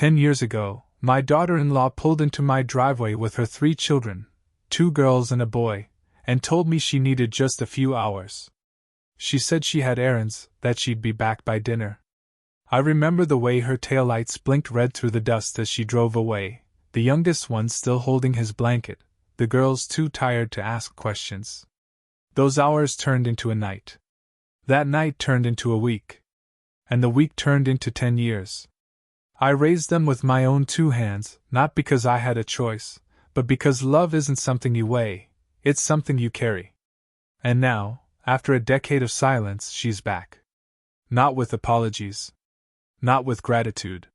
10 years ago, my daughter-in-law pulled into my driveway with her 3 children, 2 girls and a boy, and told me she needed just a few hours. She said she had errands, that she'd be back by dinner. I remember the way her taillights blinked red through the dust as she drove away, the youngest one still holding his blanket, the girls too tired to ask questions. Those hours turned into a night. That night turned into a week. And the week turned into 10 years. I raised them with my own 2 hands, not because I had a choice, but because love isn't something you weigh, it's something you carry. And now, after a decade of silence, she's back. Not with apologies. Not with gratitude.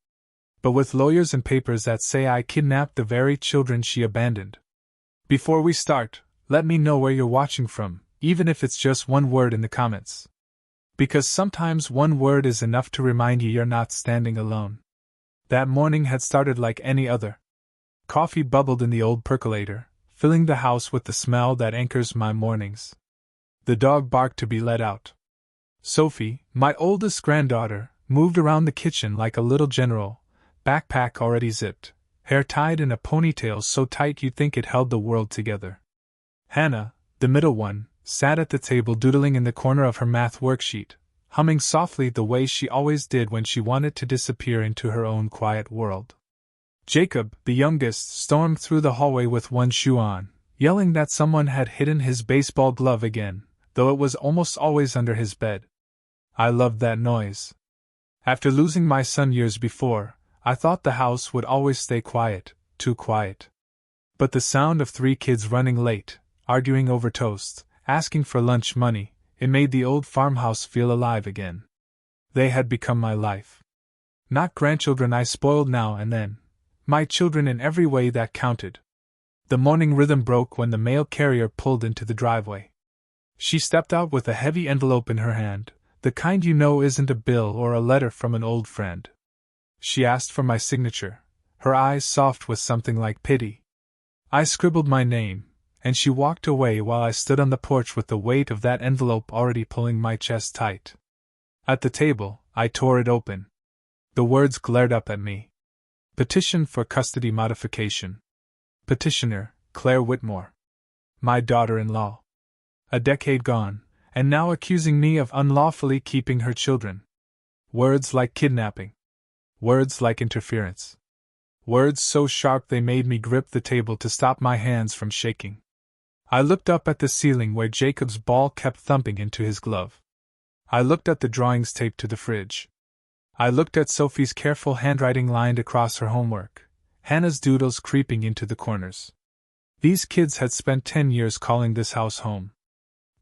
But with lawyers and papers that say I kidnapped the very children she abandoned. Before we start, let me know where you're watching from, even if it's just one word in the comments. Because sometimes one word is enough to remind you you're not standing alone. That morning had started like any other. Coffee bubbled in the old percolator, filling the house with the smell that anchors my mornings. The dog barked to be let out. Sophie, my oldest granddaughter, moved around the kitchen like a little general, backpack already zipped, hair tied in a ponytail so tight you'd think it held the world together. Hannah, the middle one, sat at the table doodling in the corner of her math worksheet, humming softly the way she always did when she wanted to disappear into her own quiet world. Jacob, the youngest, stormed through the hallway with one shoe on, yelling that someone had hidden his baseball glove again, though it was almost always under his bed. I loved that noise. After losing my son years before, I thought the house would always stay quiet, too quiet. But the sound of 3 kids running late, arguing over toast, asking for lunch money, it made the old farmhouse feel alive again. They had become my life. Not grandchildren I spoiled now and then, my children in every way that counted. The morning rhythm broke when the mail carrier pulled into the driveway. She stepped out with a heavy envelope in her hand, the kind you know isn't a bill or a letter from an old friend. She asked for my signature, her eyes soft with something like pity. I scribbled my name, and she walked away while I stood on the porch with the weight of that envelope already pulling my chest tight. At the table, I tore it open. The words glared up at me. Petition for custody modification. Petitioner, Claire Whitmore. My daughter-in-law. A decade gone, and now accusing me of unlawfully keeping her children. Words like kidnapping. Words like interference. Words so sharp they made me grip the table to stop my hands from shaking. I looked up at the ceiling where Jacob's ball kept thumping into his glove. I looked at the drawings taped to the fridge. I looked at Sophie's careful handwriting lined across her homework, Hannah's doodles creeping into the corners. These kids had spent 10 years calling this house home.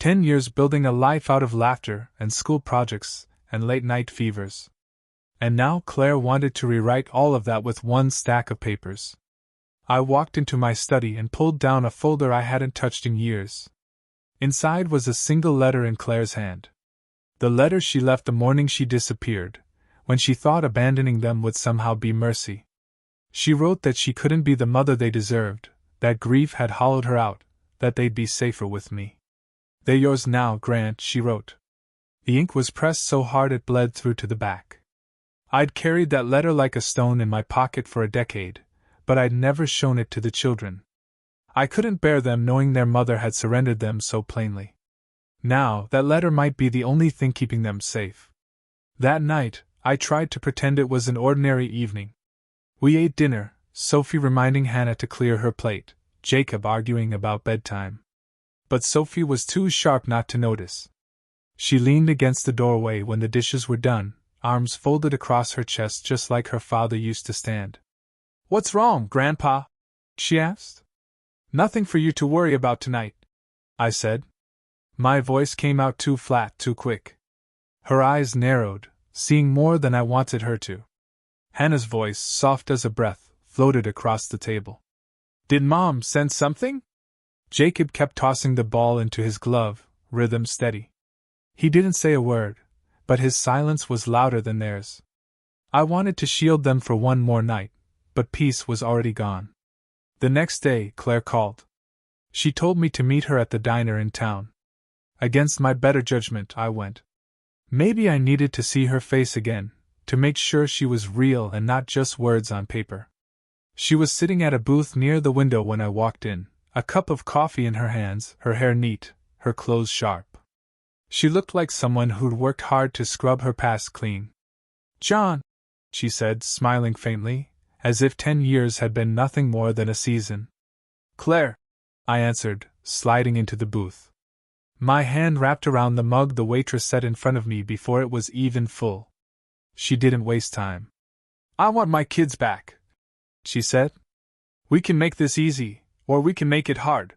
10 years building a life out of laughter and school projects and late-night fevers. And now Claire wanted to rewrite all of that with one stack of papers. I walked into my study and pulled down a folder I hadn't touched in years. Inside was a single letter in Claire's hand. The letter she left the morning she disappeared, when she thought abandoning them would somehow be mercy. She wrote that she couldn't be the mother they deserved, that grief had hollowed her out, that they'd be safer with me. They're yours now, Grant, she wrote. The ink was pressed so hard it bled through to the back. I'd carried that letter like a stone in my pocket for a decade, but I'd never shown it to the children. I couldn't bear them knowing their mother had surrendered them so plainly. Now, that letter might be the only thing keeping them safe. That night, I tried to pretend it was an ordinary evening. We ate dinner, Sophie reminding Hannah to clear her plate, Jacob arguing about bedtime. But Sophie was too sharp not to notice. She leaned against the doorway when the dishes were done, arms folded across her chest just like her father used to stand. "What's wrong, Grandpa?" she asked. "Nothing for you to worry about tonight," I said. My voice came out too flat, too quick. Her eyes narrowed, seeing more than I wanted her to. Hannah's voice, soft as a breath, floated across the table. "Did Mom send something?" Jacob kept tossing the ball into his glove, rhythm steady. He didn't say a word, but his silence was louder than theirs. I wanted to shield them for one more night, but peace was already gone. The next day, Claire called. She told me to meet her at the diner in town. Against my better judgment, I went. Maybe I needed to see her face again, to make sure she was real and not just words on paper. She was sitting at a booth near the window when I walked in, a cup of coffee in her hands, her hair neat, her clothes sharp. She looked like someone who'd worked hard to scrub her past clean. "John," she said, smiling faintly, as if 10 years had been nothing more than a season. "Claire," I answered, sliding into the booth. My hand wrapped around the mug the waitress set in front of me before it was even full. She didn't waste time. "I want my kids back," she said. "We can make this easy, or we can make it hard."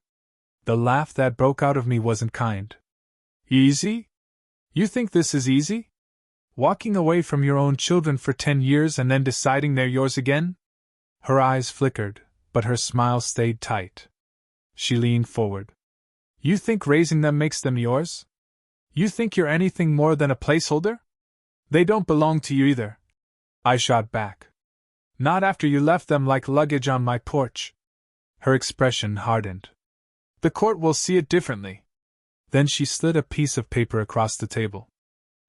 The laugh that broke out of me wasn't kind. "Easy? You think this is easy? Walking away from your own children for 10 years and then deciding they're yours again?" Her eyes flickered, but her smile stayed tight. She leaned forward. "You think raising them makes them yours? You think you're anything more than a placeholder? They don't belong to you either," I shot back. "Not after you left them like luggage on my porch." Her expression hardened. "The court will see it differently." Then she slid a piece of paper across the table.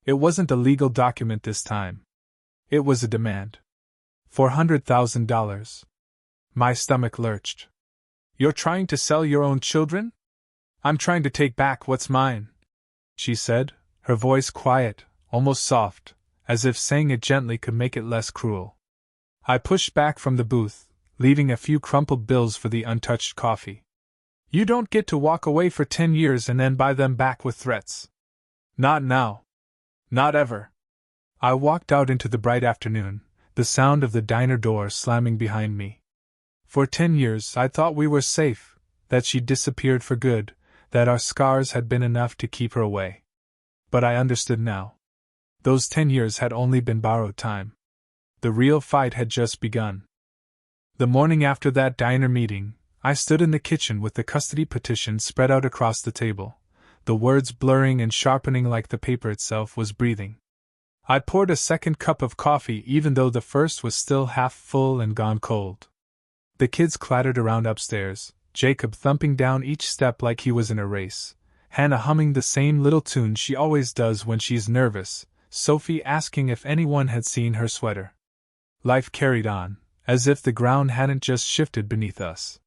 It wasn't a legal document this time. It was a demand. $400,000. My stomach lurched. "You're trying to sell your own children?" "I'm trying to take back what's mine," she said, her voice quiet, almost soft, as if saying it gently could make it less cruel. I pushed back from the booth, leaving a few crumpled bills for the untouched coffee. "You don't get to walk away for 10 years and then buy them back with threats. Not now. Not ever." I walked out into the bright afternoon, the sound of the diner door slamming behind me. For 10 years I thought we were safe, that she'd disappeared for good, that our scars had been enough to keep her away. But I understood now. Those 10 years had only been borrowed time. The real fight had just begun. The morning after that diner meeting, I stood in the kitchen with the custody petition spread out across the table, the words blurring and sharpening like the paper itself was breathing. I poured a second cup of coffee even though the first was still half full and gone cold. The kids clattered around upstairs, Jacob thumping down each step like he was in a race, Hannah humming the same little tune she always does when she's nervous, Sophie asking if anyone had seen her sweater. Life carried on, as if the ground hadn't just shifted beneath us.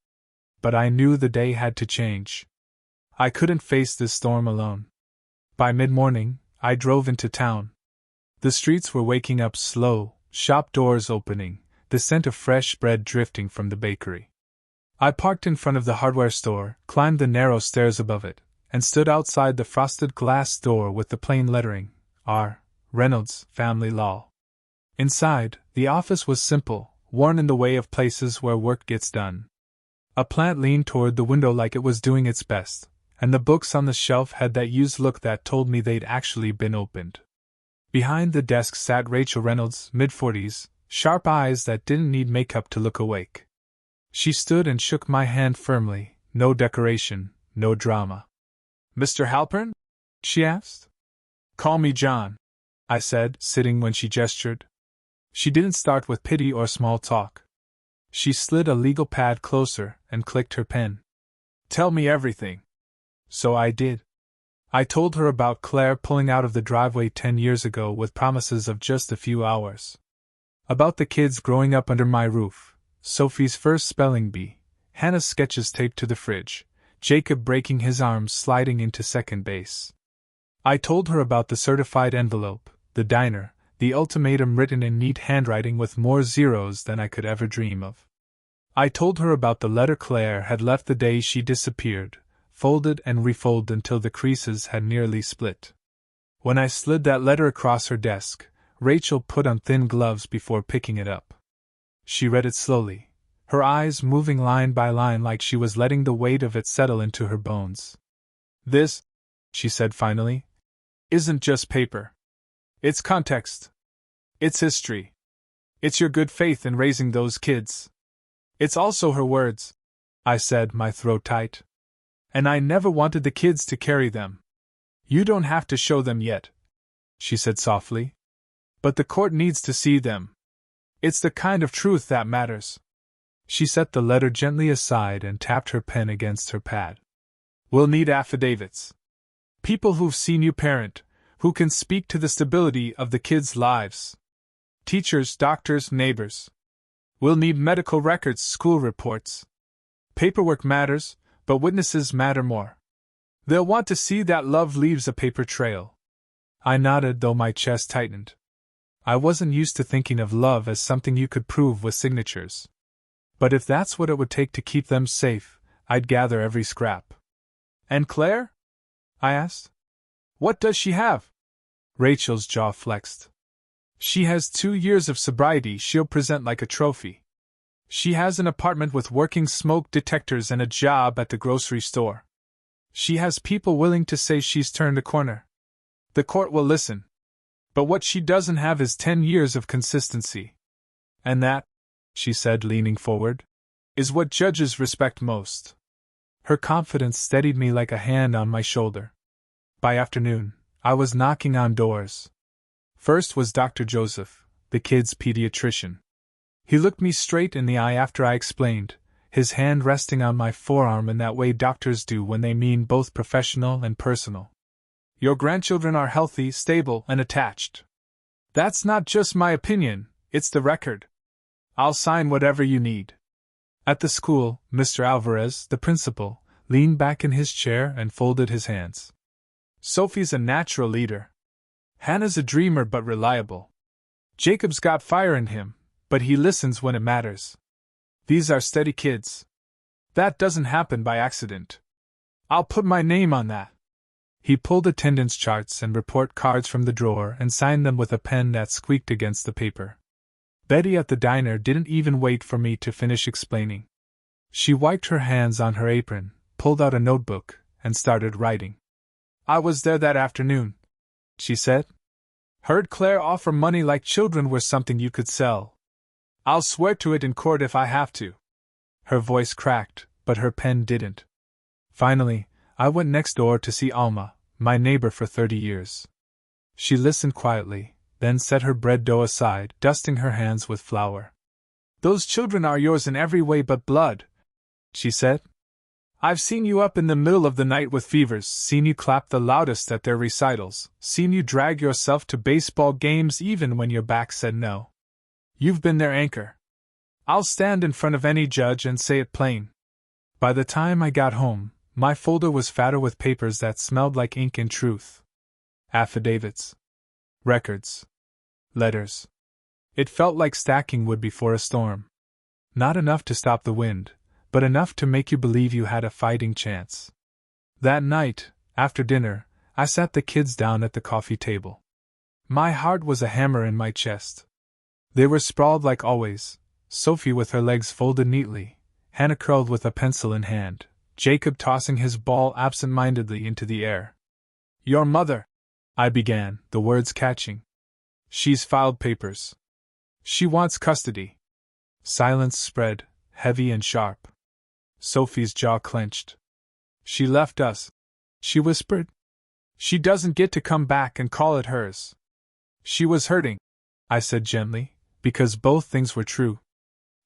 But I knew the day had to change. I couldn't face this storm alone. By mid-morning, I drove into town. The streets were waking up slow, shop doors opening, the scent of fresh bread drifting from the bakery. I parked in front of the hardware store, climbed the narrow stairs above it, and stood outside the frosted glass door with the plain lettering, R. Reynolds, Family Law. Inside, the office was simple, worn in the way of places where work gets done. A plant leaned toward the window like it was doing its best, and the books on the shelf had that used look that told me they'd actually been opened. Behind the desk sat Rachel Reynolds, mid-40s, sharp eyes that didn't need makeup to look awake. She stood and shook my hand firmly, no decoration, no drama. "Mr. Halpern?" she asked. "Call me John," I said, sitting when she gestured. She didn't start with pity or small talk. She slid a legal pad closer and clicked her pen. "Tell me everything." So I did. I told her about Claire pulling out of the driveway 10 years ago with promises of just a few hours. About the kids growing up under my roof, Sophie's first spelling bee, Hannah's sketches taped to the fridge, Jacob breaking his arms sliding into second base. I told her about the certified envelope, the diner, the ultimatum written in neat handwriting with more zeros than I could ever dream of. I told her about the letter Claire had left the day she disappeared, folded and refolded until the creases had nearly split. When I slid that letter across her desk, Rachel put on thin gloves before picking it up. She read it slowly, her eyes moving line by line like she was letting the weight of it settle into her bones. "This," she said finally, "isn't just paper. It's context. It's history. It's your good faith in raising those kids." "It's also her words," I said, my throat tight. "And I never wanted the kids to carry them." "You don't have to show them yet," she said softly. "But the court needs to see them. It's the kind of truth that matters." She set the letter gently aside and tapped her pen against her pad. "We'll need affidavits. People who've seen you parent, who can speak to the stability of the kids' lives." Teachers, doctors, neighbors. We'll need medical records, school reports. Paperwork matters, but witnesses matter more. They'll want to see that love leaves a paper trail. I nodded, though my chest tightened. I wasn't used to thinking of love as something you could prove with signatures. But if that's what it would take to keep them safe, I'd gather every scrap. And Claire? I asked. What does she have? Rachel's jaw flexed. She has 2 years of sobriety she'll present like a trophy. She has an apartment with working smoke detectors and a job at the grocery store. She has people willing to say she's turned a corner. The court will listen. But what she doesn't have is 10 years of consistency. And that, she said, leaning forward, is what judges respect most. Her confidence steadied me like a hand on my shoulder. By afternoon, I was knocking on doors. First was Dr. Joseph, the kid's pediatrician. He looked me straight in the eye after I explained, his hand resting on my forearm in that way doctors do when they mean both professional and personal. Your grandchildren are healthy, stable, and attached. That's not just my opinion, it's the record. I'll sign whatever you need. At the school, Mr. Alvarez, the principal, leaned back in his chair and folded his hands. Sophie's a natural leader. Hannah's a dreamer but reliable. Jacob's got fire in him, but he listens when it matters. These are steady kids. That doesn't happen by accident. I'll put my name on that. He pulled attendance charts and report cards from the drawer and signed them with a pen that squeaked against the paper. Betty at the diner didn't even wait for me to finish explaining. She wiped her hands on her apron, pulled out a notebook, and started writing. I was there that afternoon, she said. Heard Claire offer money like children were something you could sell. I'll swear to it in court if I have to. Her voice cracked, but her pen didn't. Finally, I went next door to see Alma, my neighbor for 30 years. She listened quietly, then set her bread dough aside, dusting her hands with flour. Those children are yours in every way but blood, she said. I've seen you up in the middle of the night with fevers, seen you clap the loudest at their recitals, seen you drag yourself to baseball games even when your back said no. You've been their anchor. I'll stand in front of any judge and say it plain. By the time I got home, my folder was fatter with papers that smelled like ink and truth. Affidavits. Records. Letters. It felt like stacking wood before a storm. Not enough to stop the wind, but enough to make you believe you had a fighting chance. That night, after dinner, I sat the kids down at the coffee table. My heart was a hammer in my chest. They were sprawled like always, Sophie with her legs folded neatly, Hannah curled with a pencil in hand, Jacob tossing his ball absent-mindedly into the air. Your mother, I began, the words catching. She's filed papers. She wants custody. Silence spread, heavy and sharp. Sophie's jaw clenched. She left us, she whispered. She doesn't get to come back and call it hers. She was hurting, I said gently, because both things were true.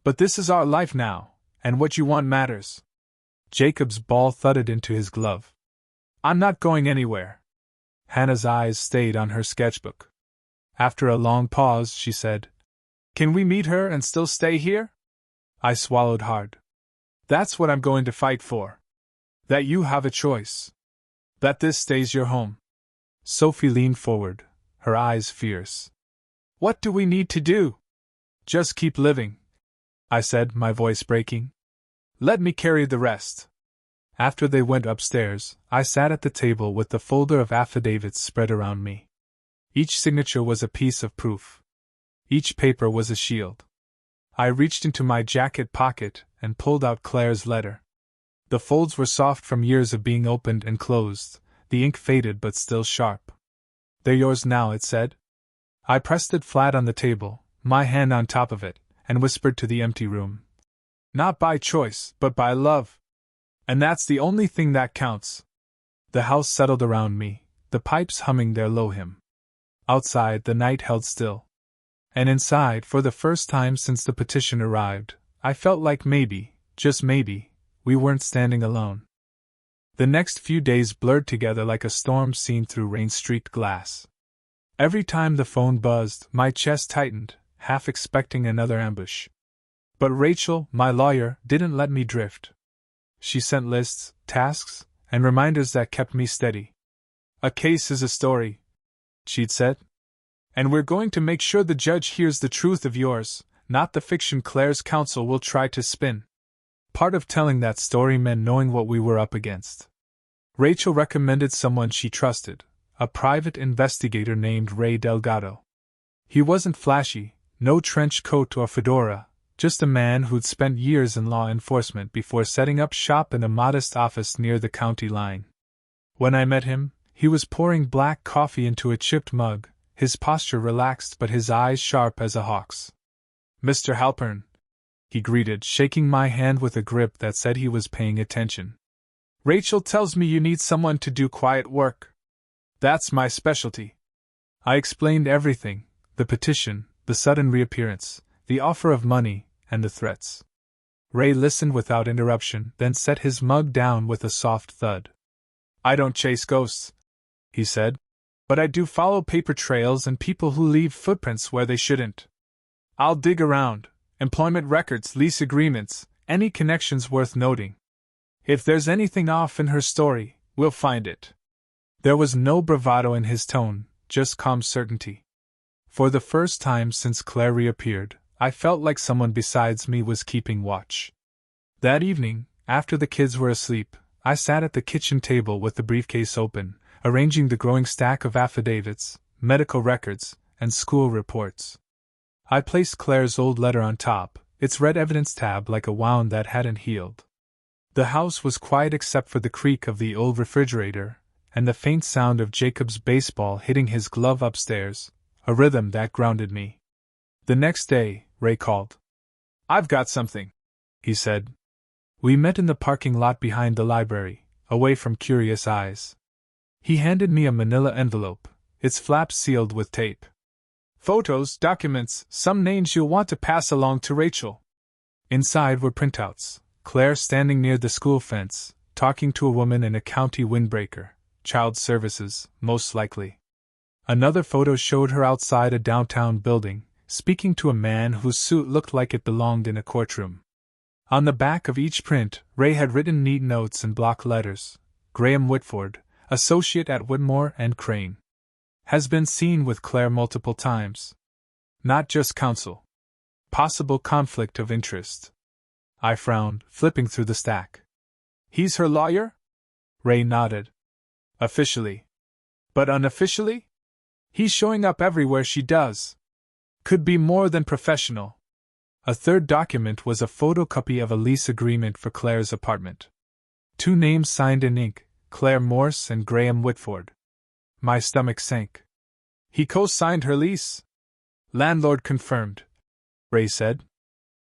But this is our life now, and what you want matters. Jacob's ball thudded into his glove. I'm not going anywhere. Hannah's eyes stayed on her sketchbook. After a long pause, she said, Can we meet her and still stay here? I swallowed hard. That's what I'm going to fight for. That you have a choice. That this stays your home. Sophie leaned forward, her eyes fierce. What do we need to do? Just keep living, I said, my voice breaking. Let me carry the rest. After they went upstairs, I sat at the table with the folder of affidavits spread around me. Each signature was a piece of proof. Each paper was a shield. I reached into my jacket pocket and pulled out Claire's letter. The folds were soft from years of being opened and closed, the ink faded but still sharp. They're yours now, it said. I pressed it flat on the table, my hand on top of it, and whispered to the empty room. Not by choice, but by love. And that's the only thing that counts. The house settled around me, the pipes humming their low hymn. Outside, the night held still. And inside, for the first time since the petition arrived, I felt like maybe, just maybe, we weren't standing alone. The next few days blurred together like a storm seen through rain-streaked glass. Every time the phone buzzed, my chest tightened, half expecting another ambush. But Rachel, my lawyer, didn't let me drift. She sent lists, tasks, and reminders that kept me steady. "A case is a story," she'd said. "And we're going to make sure the judge hears the truth of yours, not the fiction Claire's counsel will try to spin." Part of telling that story meant knowing what we were up against. Rachel recommended someone she trusted, a private investigator named Ray Delgado. He wasn't flashy, no trench coat or fedora, just a man who'd spent years in law enforcement before setting up shop in a modest office near the county line. When I met him, he was pouring black coffee into a chipped mug, his posture relaxed but his eyes sharp as a hawk's. "Mr. Halpern," he greeted, shaking my hand with a grip that said he was paying attention. "Rachel tells me you need someone to do quiet work. That's my specialty." I explained everything: the petition, the sudden reappearance, the offer of money, and the threats. Ray listened without interruption, then set his mug down with a soft thud. "I don't chase ghosts," he said, "but I do follow paper trails and people who leave footprints where they shouldn't. I'll dig around: employment records, lease agreements, any connections worth noting. If there's anything off in her story, we'll find it." There was no bravado in his tone, just calm certainty. For the first time since Claire reappeared, I felt like someone besides me was keeping watch. That evening, after the kids were asleep, I sat at the kitchen table with the briefcase open, arranging the growing stack of affidavits, medical records, and school reports. I placed Claire's old letter on top, its red evidence tab like a wound that hadn't healed. The house was quiet except for the creak of the old refrigerator, and the faint sound of Jacob's baseball hitting his glove upstairs, a rhythm that grounded me. The next day, Ray called. "I've got something," he said. We met in the parking lot behind the library, away from curious eyes. He handed me a manila envelope, its flaps sealed with tape. "Photos, documents, some names you'll want to pass along to Rachel." Inside were printouts: Claire standing near the school fence, talking to a woman in a county windbreaker, child services, most likely. Another photo showed her outside a downtown building, speaking to a man whose suit looked like it belonged in a courtroom. On the back of each print, Ray had written neat notes in block letters: Graham Whitford, associate at Whitmore and Crane. Has been seen with Claire multiple times. Not just counsel. Possible conflict of interest. I frowned, flipping through the stack. "He's her lawyer?" Ray nodded. "Officially. But unofficially? He's showing up everywhere she does. Could be more than professional." A third document was a photocopy of a lease agreement for Claire's apartment. 2 names signed in ink: Claire Morse and Graham Whitford. My stomach sank. "He co-signed her lease?" "Landlord confirmed," Ray said.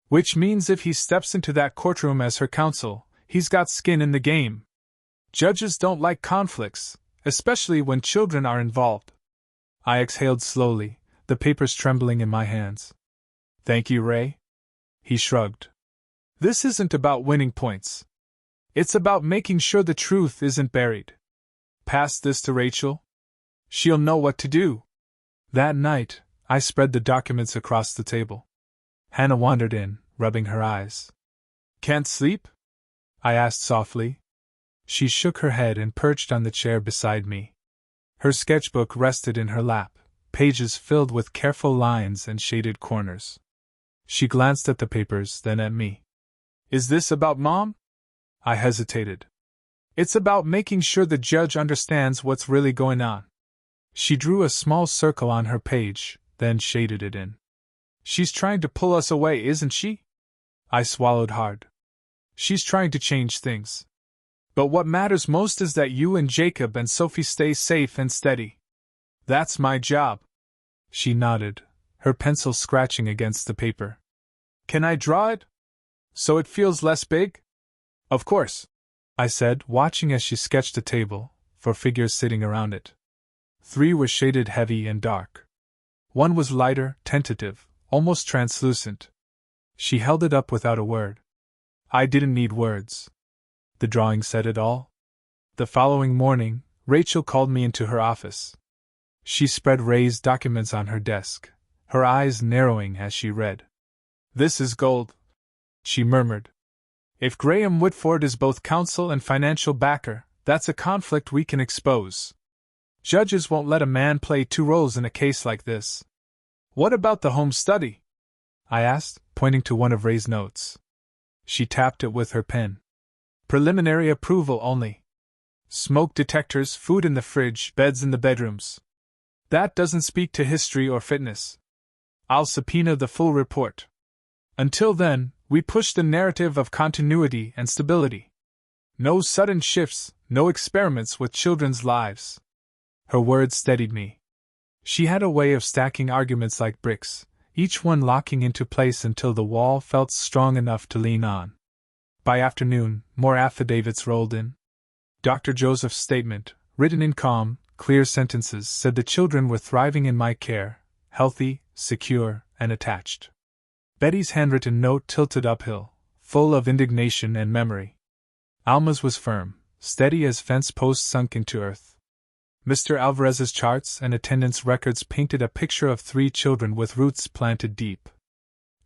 "Which means if he steps into that courtroom as her counsel, he's got skin in the game. Judges don't like conflicts, especially when children are involved." I exhaled slowly, the papers trembling in my hands. "Thank you, Ray." He shrugged. "This isn't about winning points. It's about making sure the truth isn't buried. Pass this to Rachel. She'll know what to do." That night, I spread the documents across the table. Hannah wandered in, rubbing her eyes. "Can't sleep?" I asked softly. She shook her head and perched on the chair beside me. Her sketchbook rested in her lap, pages filled with careful lines and shaded corners. She glanced at the papers, then at me. "Is this about Mom?" I hesitated. "It's about making sure the judge understands what's really going on." She drew a small circle on her page, then shaded it in. "She's trying to pull us away, isn't she?" I swallowed hard. "She's trying to change things. But what matters most is that you and Jacob and Sophie stay safe and steady. That's my job." She nodded, her pencil scratching against the paper. "Can I draw it? So it feels less big?" "Of course," I said, watching as she sketched a table, for figures sitting around it. 3 were shaded heavy and dark. 1 was lighter, tentative, almost translucent. She held it up without a word. I didn't need words. The drawing said it all. The following morning, Rachel called me into her office. She spread Ray's documents on her desk, her eyes narrowing as she read. "This is gold," she murmured. "If Graham Whitford is both counsel and financial backer, that's a conflict we can expose. Judges won't let a man play two roles in a case like this." "What about the home study?" I asked, pointing to one of Ray's notes. She tapped it with her pen. "Preliminary approval only. Smoke detectors, food in the fridge, beds in the bedrooms. That doesn't speak to history or fitness. I'll subpoena the full report. Until then, we push the narrative of continuity and stability. No sudden shifts, no experiments with children's lives." Her words steadied me. She had a way of stacking arguments like bricks, each one locking into place until the wall felt strong enough to lean on. By afternoon, more affidavits rolled in. Dr. Joseph's statement, written in calm, clear sentences, said the children were thriving in my care, healthy, secure, and attached. Betty's handwritten note tilted uphill, full of indignation and memory. Alma's was firm, steady as fence posts sunk into earth. Mr. Alvarez's charts and attendance records painted a picture of 3 children with roots planted deep.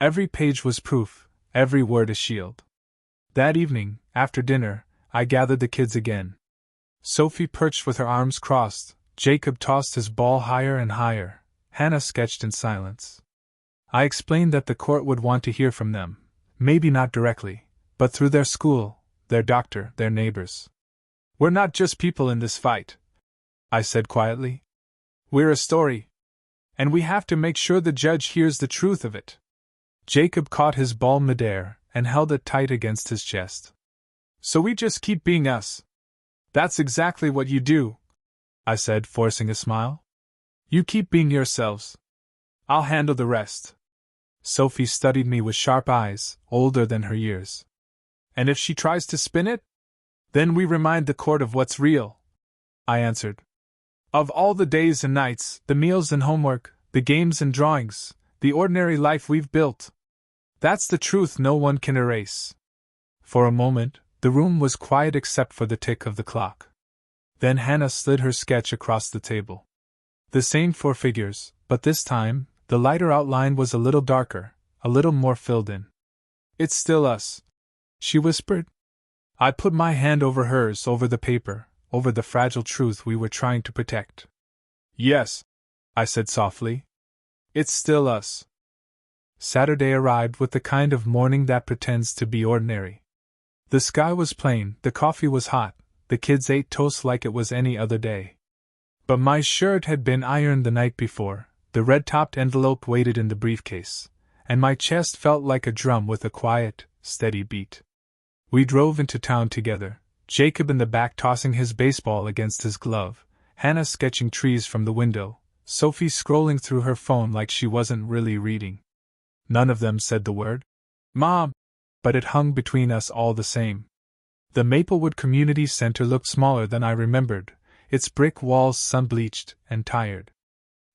Every page was proof, every word a shield. That evening, after dinner, I gathered the kids again. Sophie perched with her arms crossed, Jacob tossed his ball higher and higher, Hannah sketched in silence. I explained that the court would want to hear from them, maybe not directly, but through their school, their doctor, their neighbors. "We're not just people in this fight," I said quietly. "We're a story. And we have to make sure the judge hears the truth of it." Jacob caught his ball midair and held it tight against his chest. "So we just keep being us." "That's exactly what you do," I said, forcing a smile. "You keep being yourselves. I'll handle the rest." Sophie studied me with sharp eyes, older than her years. "And if she tries to spin it? Then we remind the court of what's real," I answered. "Of all the days and nights, the meals and homework, the games and drawings, the ordinary life we've built. That's the truth no one can erase." For a moment, the room was quiet except for the tick of the clock. Then Hannah slid her sketch across the table. The same 4 figures, but this time, the lighter outline was a little darker, a little more filled in. "It's still us," she whispered. I put my hand over hers, over the paper, over the fragile truth we were trying to protect. "Yes," I said softly. "It's still us." Saturday arrived with the kind of morning that pretends to be ordinary. The sky was plain, the coffee was hot, the kids ate toast like it was any other day. But my shirt had been ironed the night before, the red-topped envelope waited in the briefcase, and my chest felt like a drum with a quiet, steady beat. We drove into town together, Jacob in the back tossing his baseball against his glove, Hannah sketching trees from the window, Sophie scrolling through her phone like she wasn't really reading. None of them said the word "Mom," but it hung between us all the same. The Maplewood Community Center looked smaller than I remembered, its brick walls sun-bleached and tired.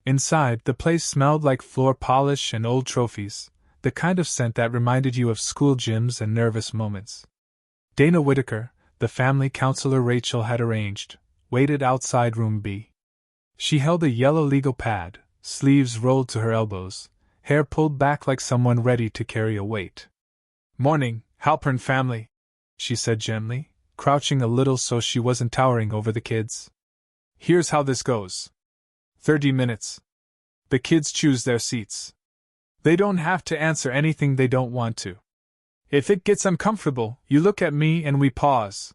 Inside, the place smelled like floor polish and old trophies, the kind of scent that reminded you of school gyms and nervous moments. Dana Whitaker, the family counselor Rachel had arranged, waited outside room B. She held a yellow legal pad, sleeves rolled to her elbows, hair pulled back like someone ready to carry a weight. "Morning, Halpern family," she said gently, crouching a little so she wasn't towering over the kids. "Here's how this goes. 30 minutes. The kids choose their seats. They don't have to answer anything they don't want to. If it gets uncomfortable, you look at me and we pause.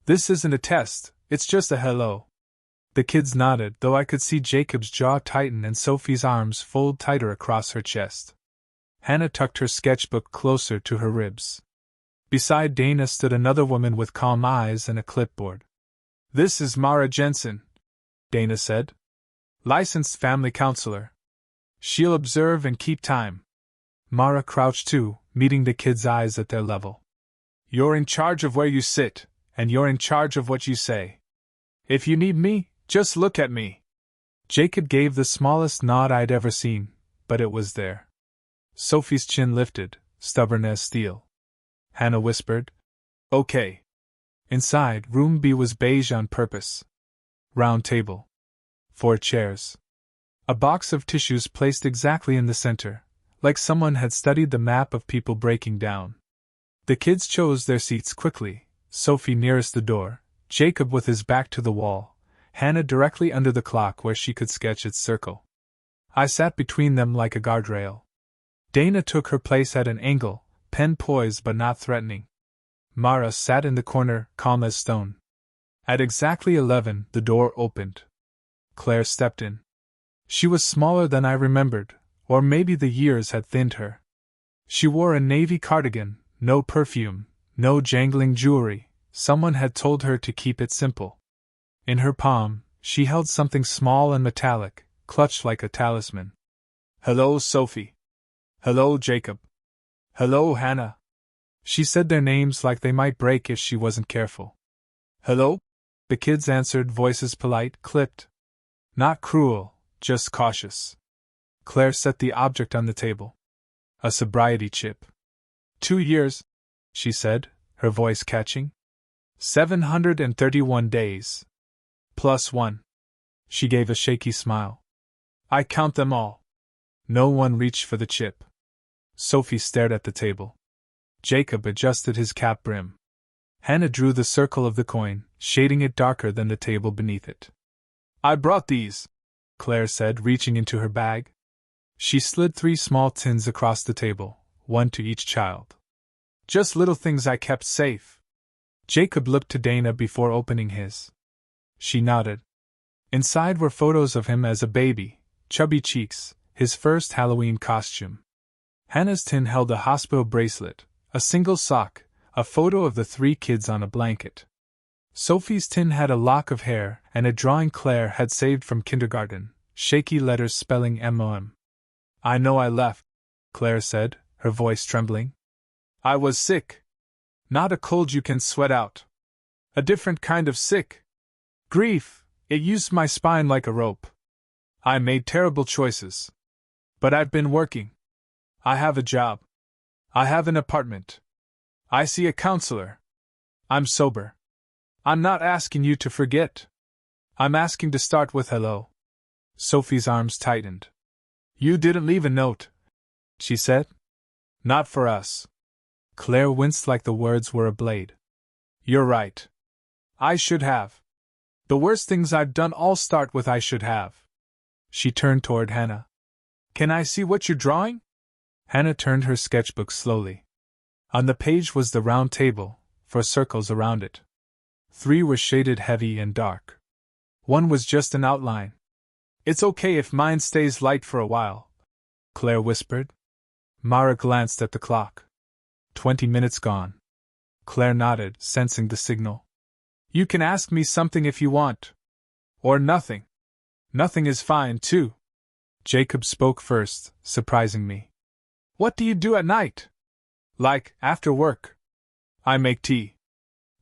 This isn't a test, it's just a hello." The kids nodded, though I could see Jacob's jaw tighten and Sophie's arms fold tighter across her chest. Hannah tucked her sketchbook closer to her ribs. Beside Dana stood another woman with calm eyes and a clipboard. "This is Mara Jensen," Dana said. "Licensed family counselor. She'll observe and keep time." Mara crouched too, meeting the kids' eyes at their level. "You're in charge of where you sit, and you're in charge of what you say. If you need me, just look at me." Jacob gave the smallest nod I'd ever seen, but it was there. Sophie's chin lifted, stubborn as steel. Hannah whispered, "Okay." Inside, room B was beige on purpose. Round table. 4 chairs. A box of tissues placed exactly in the center, like someone had studied the map of people breaking down. The kids chose their seats quickly, Sophie nearest the door, Jacob with his back to the wall, Hannah directly under the clock where she could sketch its circle. I sat between them like a guardrail. Dana took her place at an angle, pen poised but not threatening. Mara sat in the corner, calm as stone. At exactly 11, the door opened. Claire stepped in. She was smaller than I remembered, or maybe the years had thinned her. She wore a navy cardigan, no perfume, no jangling jewelry. Someone had told her to keep it simple. In her palm, she held something small and metallic, clutched like a talisman. "Hello, Sophie. Hello, Jacob. Hello, Hannah." She said their names like they might break if she wasn't careful. "Hello?" The kids answered, voices polite, clipped. Not cruel, just cautious. Claire set the object on the table. A sobriety chip. 2 years, she said, her voice catching. 731 days. +1. She gave a shaky smile. I count them all. No one reached for the chip. Sophie stared at the table. Jacob adjusted his cap brim. Hannah drew the circle of the coin, shading it darker than the table beneath it. I brought these, Claire said, reaching into her bag. She slid 3 small tins across the table, one to each child. Just little things I kept safe. Jacob looked to Dana before opening his. She nodded. Inside were photos of him as a baby, chubby cheeks, his first Halloween costume. Hannah's tin held a hospital bracelet, a single sock, a photo of the 3 kids on a blanket. Sophie's tin had a lock of hair and a drawing Claire had saved from kindergarten, shaky letters spelling MOM. I know I left, Claire said, her voice trembling. I was sick. Not a cold you can sweat out. A different kind of sick. Grief, it used my spine like a rope. I made terrible choices. But I've been working. I have a job. I have an apartment. I see a counselor. I'm sober. I'm not asking you to forget. I'm asking to start with hello. Sophie's arms tightened. You didn't leave a note, she said. Not for us. Claire winced like the words were a blade. You're right. I should have. The worst things I've done all start with I should have. She turned toward Hannah. Can I see what you're drawing? Hannah turned her sketchbook slowly. On the page was the round table, 4 circles around it. 3 were shaded heavy and dark. 1 was just an outline. It's okay if mine stays light for a while, Claire whispered. Mara glanced at the clock. 20 minutes gone. Claire nodded, sensing the signal. You can ask me something if you want. Or nothing. Nothing is fine, too. Jacob spoke first, surprising me. What do you do at night? Like, after work. I make tea.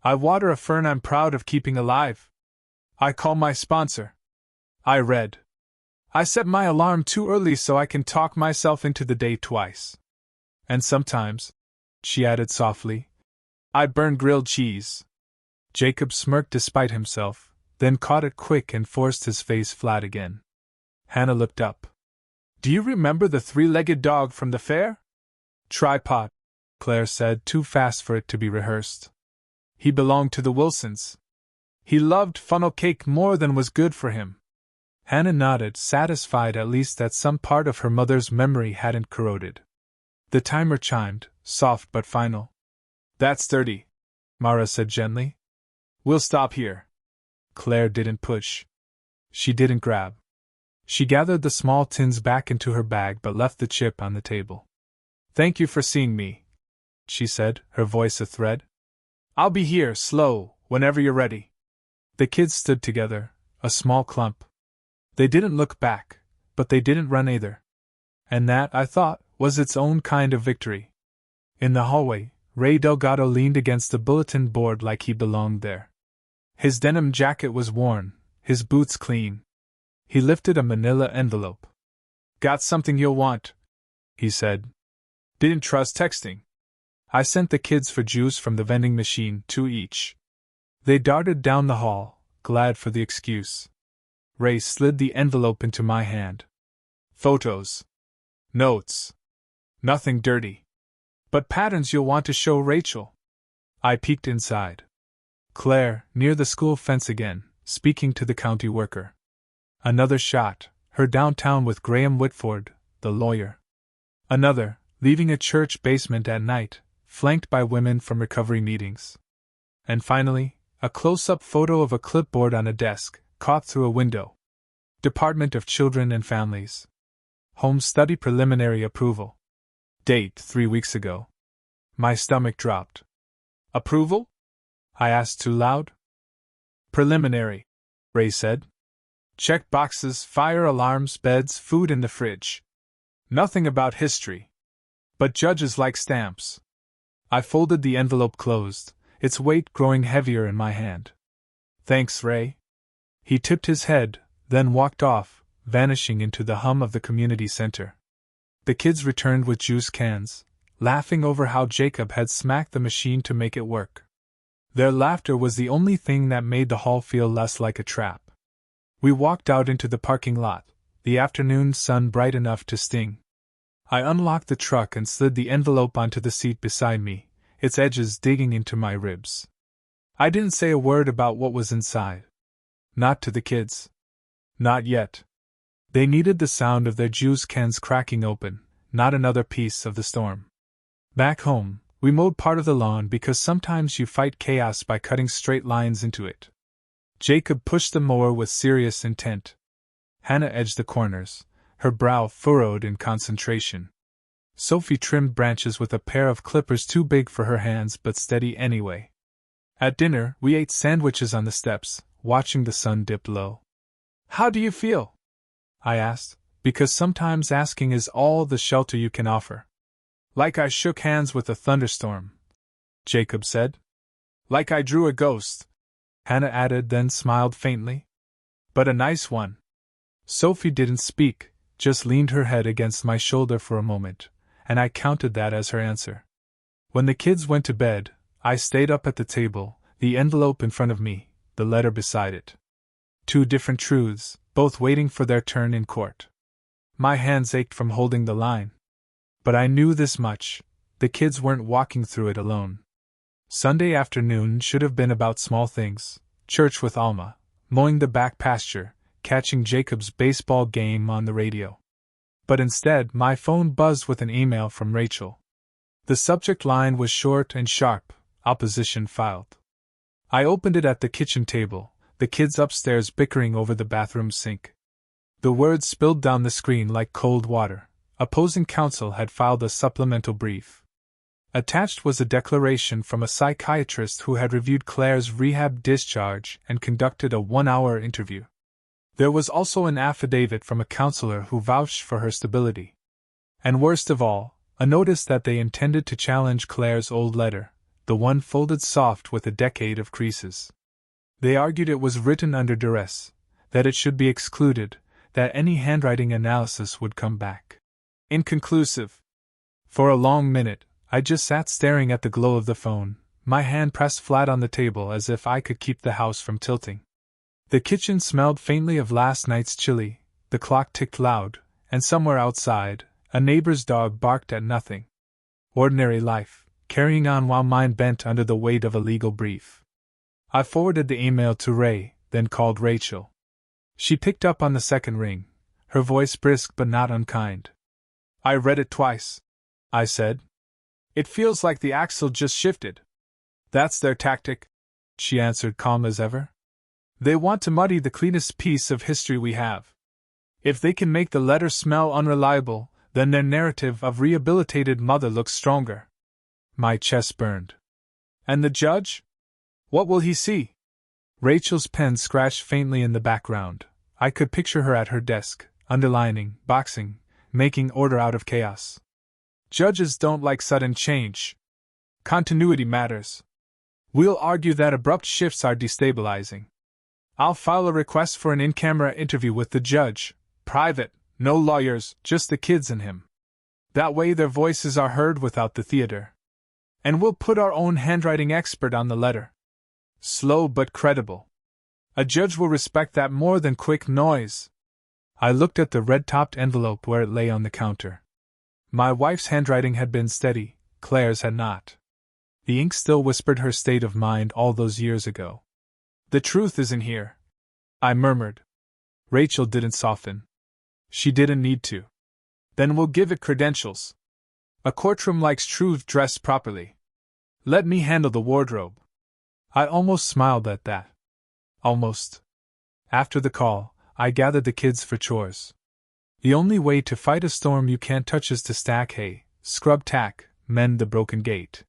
I water a fern I'm proud of keeping alive. I call my sponsor. I read. I set my alarm too early so I can talk myself into the day twice. And sometimes, she added softly, I burn grilled cheese. Jacob smirked despite himself, then caught it quick and forced his face flat again. Hannah looked up. Do you remember the 3-legged dog from the fair? Tripod, Claire said, too fast for it to be rehearsed. He belonged to the Wilsons. He loved funnel cake more than was good for him. Hannah nodded, satisfied at least that some part of her mother's memory hadn't corroded. The timer chimed, soft but final. That's 30, Mara said gently. We'll stop here. Claire didn't push. She didn't grab. She gathered the small tins back into her bag but left the chip on the table. Thank you for seeing me, she said, her voice a thread. I'll be here, slow, whenever you're ready. The kids stood together, a small clump. They didn't look back, but they didn't run either. And that, I thought, was its own kind of victory. In the hallway, Ray Delgado leaned against the bulletin board like he belonged there. His denim jacket was worn, his boots clean. He lifted a manila envelope. Got something you'll want, he said. Didn't trust texting. I sent the kids for juice from the vending machine, 2 each. They darted down the hall, glad for the excuse. Ray slid the envelope into my hand. Photos. Notes. Nothing dirty. But patterns you'll want to show Rachel. I peeked inside. Claire, near the school fence again, speaking to the county worker. Another shot, her downtown with Graham Whitford, the lawyer. Another, leaving a church basement at night, flanked by women from recovery meetings. And finally, a close-up photo of a clipboard on a desk, caught through a window. Department of Children and Families. Home study preliminary approval. Date 3 weeks ago. My stomach dropped. Approval? I asked too loud. Preliminary, Ray said. Check boxes, fire alarms, beds, food in the fridge. Nothing about history. But judges like stamps. I folded the envelope closed, its weight growing heavier in my hand. Thanks, Ray. He tipped his head, then walked off, vanishing into the hum of the community center. The kids returned with juice cans, laughing over how Jacob had smacked the machine to make it work. Their laughter was the only thing that made the hall feel less like a trap. We walked out into the parking lot, the afternoon sun bright enough to sting. I unlocked the truck and slid the envelope onto the seat beside me, its edges digging into my ribs. I didn't say a word about what was inside. Not to the kids. Not yet. They needed the sound of their juice cans cracking open, not another piece of the storm. Back home, we mowed part of the lawn because sometimes you fight chaos by cutting straight lines into it. Jacob pushed the mower with serious intent. Hannah edged the corners, her brow furrowed in concentration. Sophie trimmed branches with a pair of clippers too big for her hands but steady anyway. At dinner, we ate sandwiches on the steps, watching the sun dip low. How do you feel? I asked, because sometimes asking is all the shelter you can offer. Like I shook hands with a thunderstorm, Jacob said. Like I drew a ghost, Hannah added, then smiled faintly. But a nice one. Sophie didn't speak, just leaned her head against my shoulder for a moment, and I counted that as her answer. When the kids went to bed, I stayed up at the table, the envelope in front of me, the letter beside it. 2 different truths, both waiting for their turn in court. My hands ached from holding the line. But I knew this much: the kids weren't walking through it alone. Sunday afternoon should have been about small things: church with Alma, mowing the back pasture, catching Jacob's baseball game on the radio. But instead, my phone buzzed with an email from Rachel. The subject line was short and sharp: opposition filed. I opened it at the kitchen table, the kids upstairs bickering over the bathroom sink. The words spilled down the screen like cold water. Opposing counsel had filed a supplemental brief. Attached was a declaration from a psychiatrist who had reviewed Claire's rehab discharge and conducted a 1-hour interview. There was also an affidavit from a counselor who vouched for her stability. And worst of all, a notice that they intended to challenge Claire's old letter, the one folded soft with a decade of creases. They argued it was written under duress, that it should be excluded, that any handwriting analysis would come back inconclusive. For a long minute, I just sat staring at the glow of the phone, my hand pressed flat on the table as if I could keep the house from tilting. The kitchen smelled faintly of last night's chili, the clock ticked loud, and somewhere outside, a neighbor's dog barked at nothing. Ordinary life, carrying on while mine bent under the weight of a legal brief. I forwarded the email to Ray, then called Rachel. She picked up on the second ring, her voice brisk but not unkind. I read it twice, I said. It feels like the axle just shifted. That's their tactic, she answered calm as ever. They want to muddy the cleanest piece of history we have. If they can make the letter smell unreliable, then their narrative of rehabilitated mother looks stronger. My chest burned. And the judge? What will he see? Rachel's pen scratched faintly in the background. I could picture her at her desk, underlining, boxing, making order out of chaos. Judges don't like sudden change. Continuity matters. We'll argue that abrupt shifts are destabilizing. I'll file a request for an in-camera interview with the judge, private, no lawyers, just the kids and him. That way their voices are heard without the theater. And we'll put our own handwriting expert on the letter. Slow but credible. A judge will respect that more than quick noise. I looked at the red-topped envelope where it lay on the counter. My wife's handwriting had been steady, Claire's had not. The ink still whispered her state of mind all those years ago. "The truth isn't here," I murmured. Rachel didn't soften. She didn't need to. "Then we'll give it credentials. A courtroom likes truth dressed properly. Let me handle the wardrobe." I almost smiled at that. Almost. After the call, I gathered the kids for chores. The only way to fight a storm you can't touch is to stack hay, scrub tack, mend the broken gate.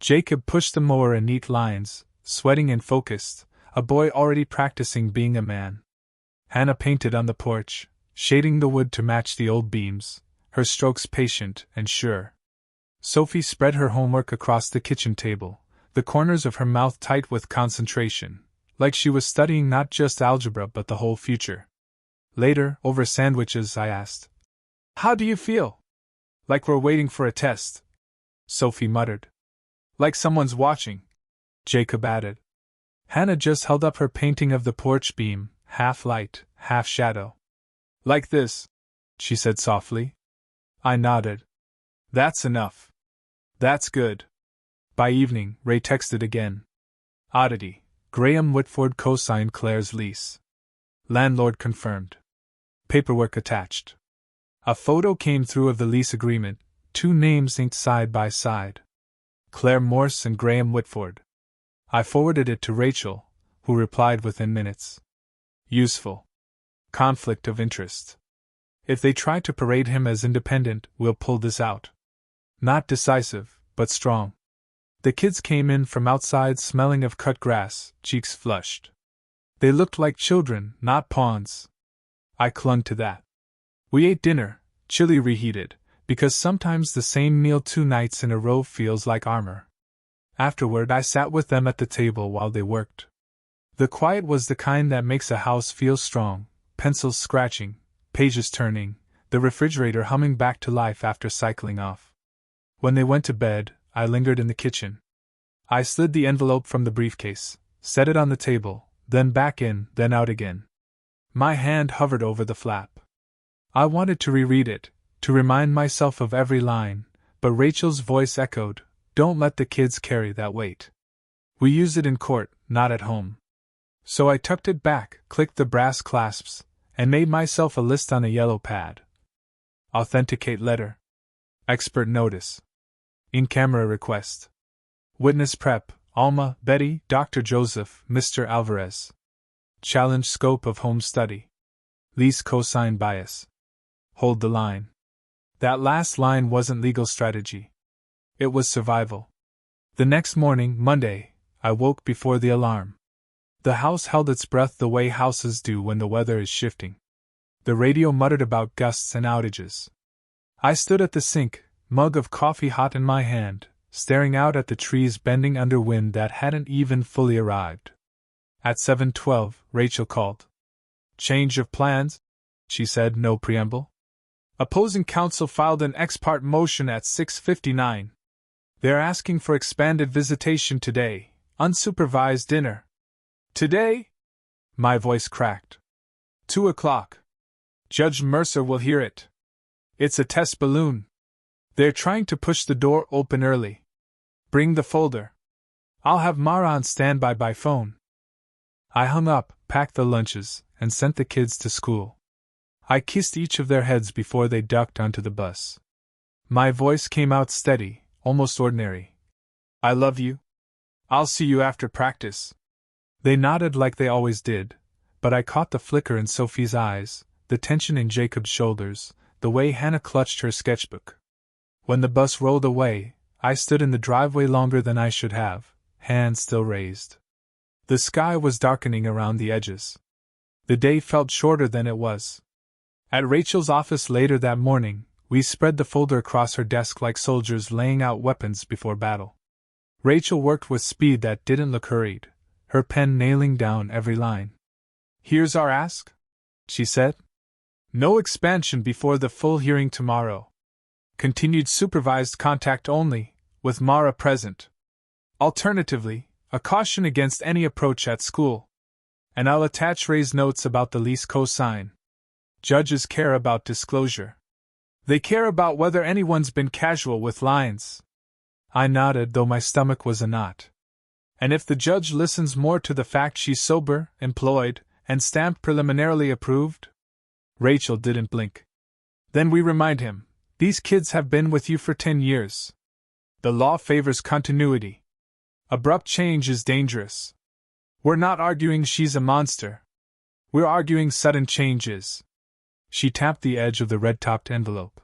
Jacob pushed the mower in neat lines, sweating and focused, a boy already practicing being a man. Hannah painted on the porch, shading the wood to match the old beams, her strokes patient and sure. Sophie spread her homework across the kitchen table, the corners of her mouth tight with concentration, like she was studying not just algebra but the whole future. Later, over sandwiches, I asked, "How do you feel?" "Like we're waiting for a test," Sophie muttered. "Like someone's watching," Jacob added. Hannah just held up her painting of the porch beam, half light, half shadow. "Like this," she said softly. I nodded. "That's enough. That's good." By evening, Ray texted again. Oddity. Graham Whitford co-signed Claire's lease. Landlord confirmed. Paperwork attached. A photo came through of the lease agreement, 2 names inked side by side. Claire Morse and Graham Whitford. I forwarded it to Rachel, who replied within minutes. Useful. Conflict of interest. If they try to parade him as independent, we'll pull this out. Not decisive, but strong. The kids came in from outside smelling of cut grass, cheeks flushed. They looked like children, not pawns. I clung to that. We ate dinner, chili reheated, because sometimes the same meal 2 nights in a row feels like armor. Afterward, I sat with them at the table while they worked. The quiet was the kind that makes a house feel strong, pencils scratching, pages turning, the refrigerator humming back to life after cycling off. When they went to bed, I lingered in the kitchen. I slid the envelope from the briefcase, set it on the table, then back in, then out again. My hand hovered over the flap. I wanted to reread it, to remind myself of every line, but Rachel's voice echoed, "Don't let the kids carry that weight. We use it in court, not at home." So I tucked it back, clicked the brass clasps, and made myself a list on a yellow pad. Authenticate letter. Expert notice. In-camera request. Witness prep, Alma, Betty, Dr. Joseph, Mr. Alvarez. Challenge scope of home study. Lease cosign bias. Hold the line. That last line wasn't legal strategy. It was survival. The next morning, Monday, I woke before the alarm. The house held its breath the way houses do when the weather is shifting. The radio muttered about gusts and outages. I stood at the sink, mug of coffee hot in my hand, staring out at the trees bending under wind that hadn't even fully arrived. At 7:12, Rachel called. "Change of plans?" she said, no preamble. "Opposing counsel filed an ex parte motion at 6:59. They're asking for expanded visitation today, unsupervised dinner." "Today?" My voice cracked. 2 o'clock. Judge Mercer will hear it. It's a test balloon. They're trying to push the door open early. Bring the folder. I'll have Mara on standby by phone. I hung up, packed the lunches, and sent the kids to school. I kissed each of their heads before they ducked onto the bus. My voice came out steady, almost ordinary. "I love you. I'll see you after practice." They nodded like they always did, but I caught the flicker in Sophie's eyes, the tension in Jacob's shoulders, the way Hannah clutched her sketchbook. When the bus rolled away, I stood in the driveway longer than I should have, hands still raised. The sky was darkening around the edges. The day felt shorter than it was. At Rachel's office later that morning, we spread the folder across her desk like soldiers laying out weapons before battle. Rachel worked with speed that didn't look hurried, her pen nailing down every line. "Here's our ask," she said. "No expansion before the full hearing tomorrow. Continued supervised contact only, with Mara present. Alternatively, a caution against any approach at school. And I'll attach Ray's notes about the lease cosign. Judges care about disclosure. They care about whether anyone's been casual with lines. I nodded, though my stomach was a knot. And if the judge listens more to the fact she's sober, employed, and stamped preliminarily approved? Rachel didn't blink. Then we remind him, these kids have been with you for 10 years. The law favors continuity. Abrupt change is dangerous. We're not arguing she's a monster. We're arguing sudden change is. She tapped the edge of the red-topped envelope.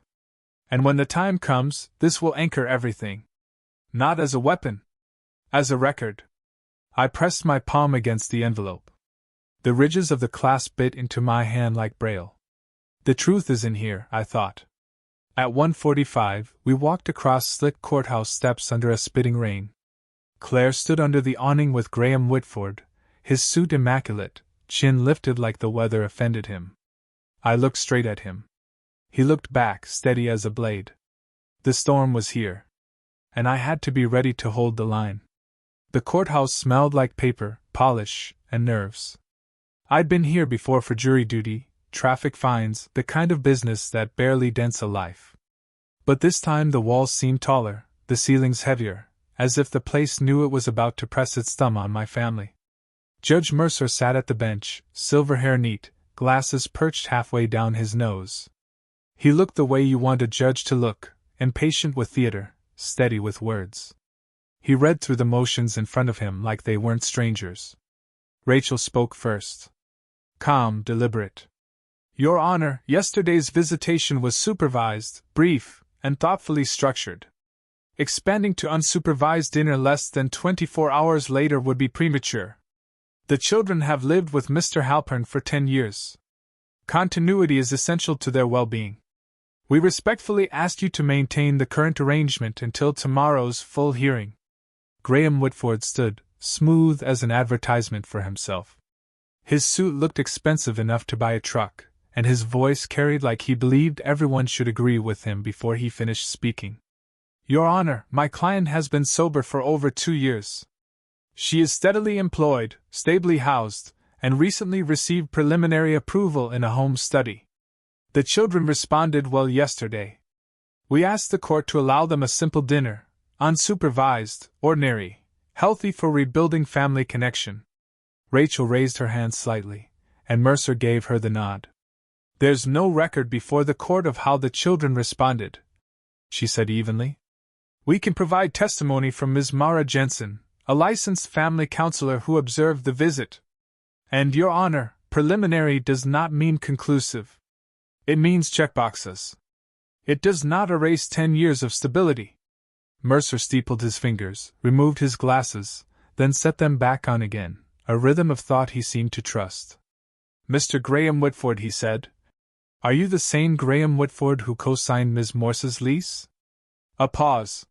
And when the time comes, this will anchor everything. Not as a weapon. As a record. I pressed my palm against the envelope. The ridges of the clasp bit into my hand like braille. The truth is in here, I thought. At 1:45, we walked across slick courthouse steps under a spitting rain. Claire stood under the awning with Graham Whitford, his suit immaculate, chin lifted like the weather offended him. I looked straight at him. He looked back, steady as a blade. The storm was here. And I had to be ready to hold the line. The courthouse smelled like paper, polish, and nerves. I'd been here before for jury duty, traffic fines, the kind of business that barely dents a life. But this time the walls seemed taller, the ceilings heavier, as if the place knew it was about to press its thumb on my family. Judge Mercer sat at the bench, silver hair neat, glasses perched halfway down his nose. He looked the way you want a judge to look, impatient with theater, steady with words. He read through the motions in front of him like they weren't strangers. Rachel spoke first. Calm, deliberate. Your Honor, yesterday's visitation was supervised, brief, and thoughtfully structured. Expanding to unsupervised dinner less than 24 hours later would be premature. The children have lived with Mr. Halpern for 10 years. Continuity is essential to their well-being. We respectfully ask you to maintain the current arrangement until tomorrow's full hearing. Graham Whitford stood, smooth as an advertisement for himself. His suit looked expensive enough to buy a truck, and his voice carried like he believed everyone should agree with him before he finished speaking. Your Honor, my client has been sober for over 2 years. She is steadily employed, stably housed, and recently received preliminary approval in a home study. The children responded well yesterday. We asked the court to allow them a simple dinner, unsupervised, ordinary, healthy for rebuilding family connection. Rachel raised her hand slightly, and Mercer gave her the nod. There's no record before the court of how the children responded, she said evenly. We can provide testimony from Ms. Mara Jensen, a licensed family counselor who observed the visit. And, Your Honor, preliminary does not mean conclusive. It means checkboxes. It does not erase 10 years of stability. Mercer steepled his fingers, removed his glasses, then set them back on again, a rhythm of thought he seemed to trust. Mr. Graham Whitford, he said. Are you the same Graham Whitford who co-signed Ms. Morse's lease? A pause.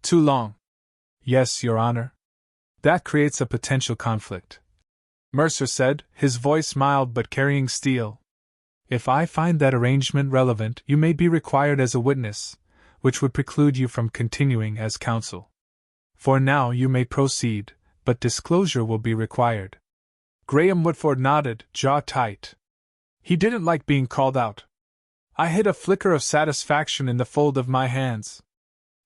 Too long. Yes, Your Honor. That creates a potential conflict. Mercer said, his voice mild but carrying steel. If I find that arrangement relevant, you may be required as a witness, which would preclude you from continuing as counsel. For now you may proceed, but disclosure will be required. Graham Whitford nodded, jaw tight. He didn't like being called out. I hid a flicker of satisfaction in the fold of my hands.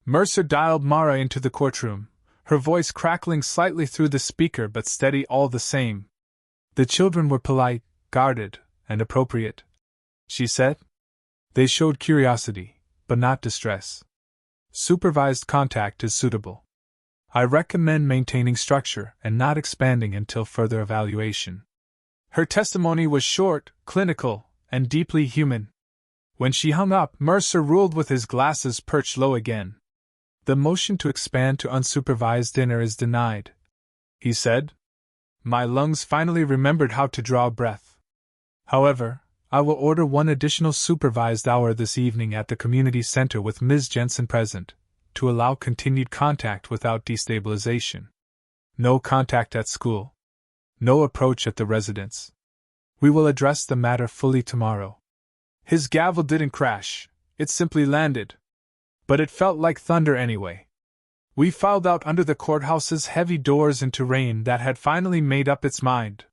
Mercer dialed Mara into the courtroom, her voice crackling slightly through the speaker but steady all the same. The children were polite, guarded, and appropriate, she said. They showed curiosity, but not distress. Supervised contact is suitable. I recommend maintaining structure and not expanding until further evaluation. Her testimony was short, clinical, and deeply human. When she hung up, Mercer ruled with his glasses perched low again. The motion to expand to unsupervised dinner is denied, he said. My lungs finally remembered how to draw breath. However, I will order one additional supervised hour this evening at the community center with Ms. Jensen present, to allow continued contact without destabilization. No contact at school. No approach at the residence. We will address the matter fully tomorrow. His gavel didn't crash, it simply landed. But it felt like thunder anyway. We filed out under the courthouse's heavy doors into rain that had finally made up its mind.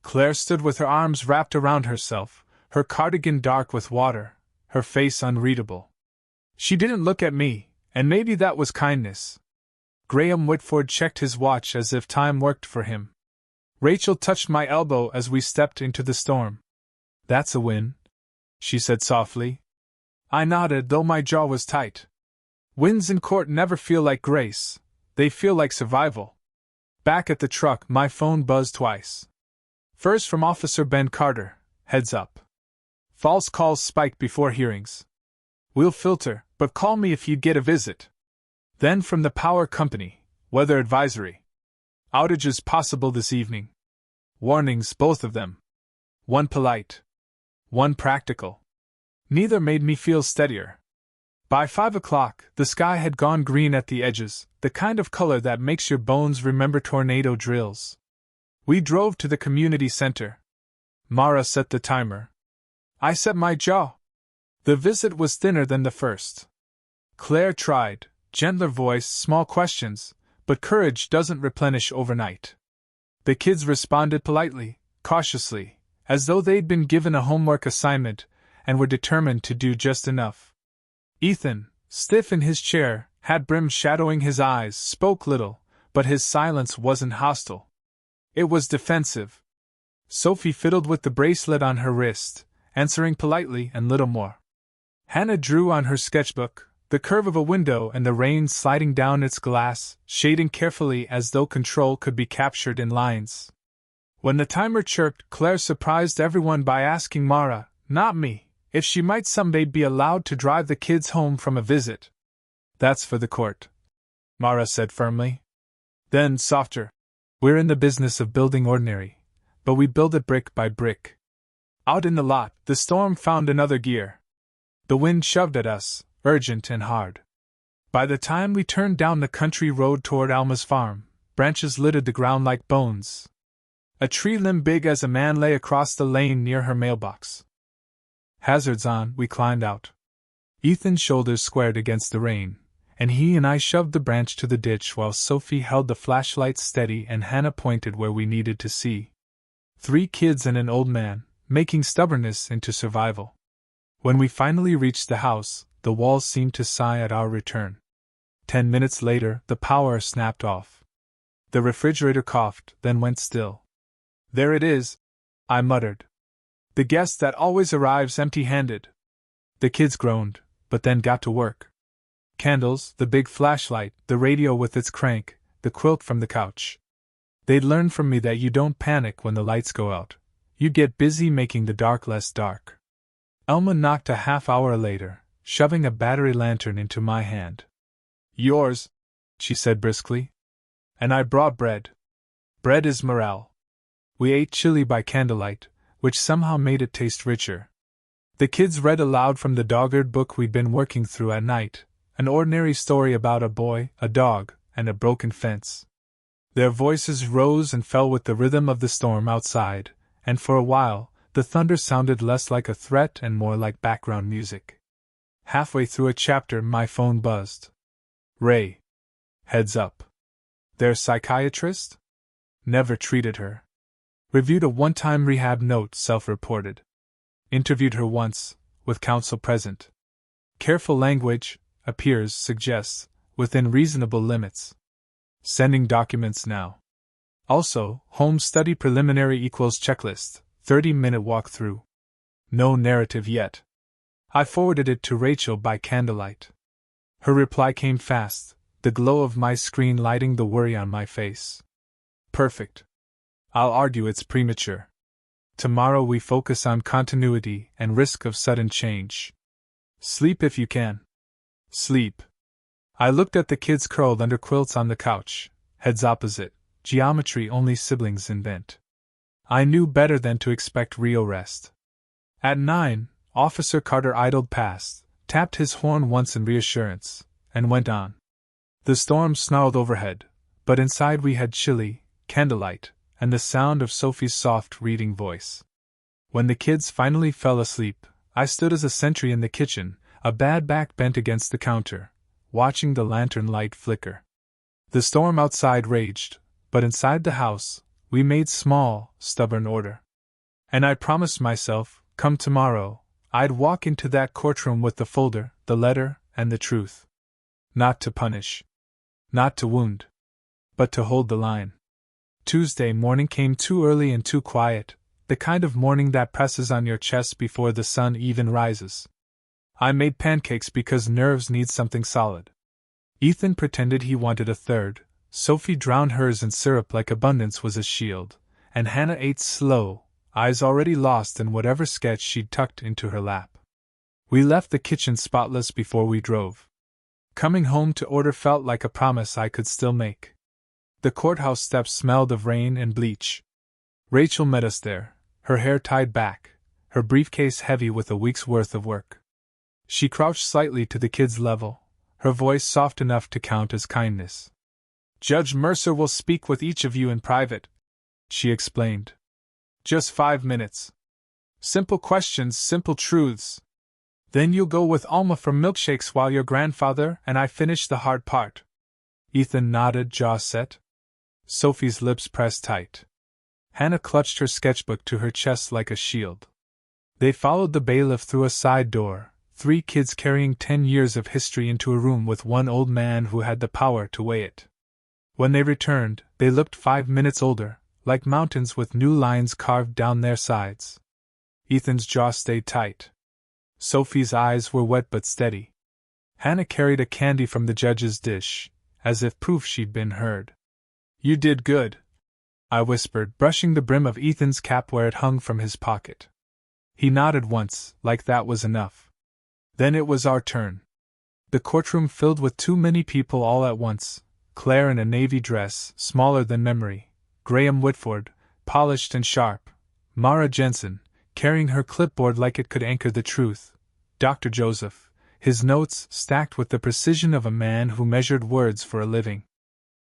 Claire stood with her arms wrapped around herself, her cardigan dark with water, her face unreadable. She didn't look at me, and maybe that was kindness. Graham Whitford checked his watch as if time worked for him. Rachel touched my elbow as we stepped into the storm. "That's a win," she said softly. I nodded, though my jaw was tight. Wins in court never feel like grace, they feel like survival. Back at the truck, my phone buzzed twice. First from Officer Ben Carter, heads up. False calls spike before hearings. We'll filter, but call me if you get a visit. Then from the power company, weather advisory. Outages possible this evening. Warnings, both of them. One polite. One practical. Neither made me feel steadier. By 5 o'clock, the sky had gone green at the edges, the kind of color that makes your bones remember tornado drills. We drove to the community center. Mara set the timer. I set my jaw. The visit was thinner than the first. Claire tried, gentler voice, small questions, but courage doesn't replenish overnight. The kids responded politely, cautiously, as though they'd been given a homework assignment and were determined to do just enough. Ethan, stiff in his chair, hat brim shadowing his eyes, spoke little, but his silence wasn't hostile. It was defensive. Sophie fiddled with the bracelet on her wrist, answering politely and little more. Hannah drew on her sketchbook, the curve of a window and the rain sliding down its glass, shading carefully as though control could be captured in lines. When the timer chirped, Claire surprised everyone by asking Mara, not me, if she might someday be allowed to drive the kids home from a visit. That's for the court, Mara said firmly. Then, softer, we're in the business of building ordinary, but we build it brick by brick. Out in the lot, the storm found another gear. The wind shoved at us, urgent and hard. By the time we turned down the country road toward Alma's farm, branches littered the ground like bones. A tree limb big as a man lay across the lane near her mailbox. Hazards on, we climbed out. Ethan's shoulders squared against the rain, and he and I shoved the branch to the ditch while Sophie held the flashlight steady and Hannah pointed where we needed to see. 3 kids and an old man, making stubbornness into survival. When we finally reached the house, the walls seemed to sigh at our return. 10 minutes later, the power snapped off. The refrigerator coughed, then went still. There it is, I muttered. The guest that always arrives empty-handed. The kids groaned, but then got to work. Candles, the big flashlight, the radio with its crank, the quilt from the couch. They'd learned from me that you don't panic when the lights go out. You get busy making the dark less dark. Elma knocked a half hour later, shoving a battery lantern into my hand. Yours, she said briskly. And I brought bread. Bread is morale. We ate chili by candlelight, which somehow made it taste richer. The kids read aloud from the dog-eared book we'd been working through at night, an ordinary story about a boy, a dog, and a broken fence. Their voices rose and fell with the rhythm of the storm outside, and for a while, the thunder sounded less like a threat and more like background music. Halfway through a chapter, my phone buzzed. Ray. Heads up. Their psychiatrist? Never treated her. Reviewed a one-time rehab note, self-reported. Interviewed her once, with counsel present. Careful language, appears, suggests, within reasonable limits. Sending documents now. Also, home study preliminary equals checklist, 30-minute walkthrough. No narrative yet. I forwarded it to Rachel by candlelight. Her reply came fast, the glow of my screen lighting the worry on my face. Perfect. I'll argue it's premature. Tomorrow we focus on continuity and risk of sudden change. Sleep if you can. Sleep. I looked at the kids curled under quilts on the couch, heads opposite, geometry only siblings invent. I knew better than to expect real rest. At 9, Officer Carter idled past, tapped his horn once in reassurance, and went on. The storm snarled overhead, but inside we had chili, candlelight, and the sound of Sophie's soft reading voice. When the kids finally fell asleep, I stood as a sentry in the kitchen, a bad back bent against the counter, watching the lantern light flicker. The storm outside raged, but inside the house, we made small, stubborn order. And I promised myself, Come tomorrow, I'd walk into that courtroom with the folder, the letter, and the truth. Not to punish. Not to wound. But to hold the line. Tuesday morning came too early and too quiet, the kind of morning that presses on your chest before the sun even rises. I made pancakes because nerves need something solid. Ethan pretended he wanted a third, Sophie drowned hers in syrup like abundance was a shield, and Hannah ate slow, eyes already lost in whatever sketch she'd tucked into her lap. We left the kitchen spotless before we drove. Coming home to order felt like a promise I could still make. The courthouse steps smelled of rain and bleach. Rachel met us there, her hair tied back, her briefcase heavy with a week's worth of work. She crouched slightly to the kid's level, her voice soft enough to count as kindness. "Judge Mercer will speak with each of you in private," she explained. "Just 5 minutes. Simple questions, simple truths. Then you'll go with Alma for milkshakes while your grandfather and I finish the hard part." Ethan nodded, jaw set. Sophie's lips pressed tight. Hannah clutched her sketchbook to her chest like a shield. They followed the bailiff through a side door, 3 kids carrying 10 years of history into a room with one old man who had the power to weigh it. When they returned, they looked 5 minutes older, like mountains with new lines carved down their sides. Ethan's jaw stayed tight. Sophie's eyes were wet but steady. Hannah carried a candy from the judge's dish, as if proof she'd been heard. "You did good," I whispered, brushing the brim of Ethan's cap where it hung from his pocket. He nodded once, like that was enough. Then it was our turn. The courtroom filled with too many people all at once. Claire in a navy dress, smaller than memory, Graham Whitford, polished and sharp, Mara Jensen, carrying her clipboard like it could anchor the truth, Dr. Joseph, his notes stacked with the precision of a man who measured words for a living.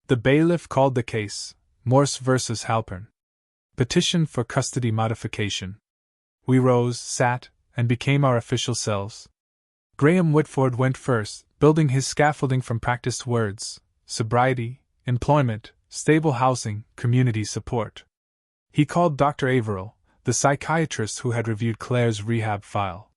The bailiff called the case, Morse versus Halpern. Petition for custody modification. We rose, sat, and became our official selves. Graham Whitford went first, building his scaffolding from practiced words: sobriety, employment, stable housing, community support. He called Dr. Averill, the psychiatrist who had reviewed Claire's rehab file.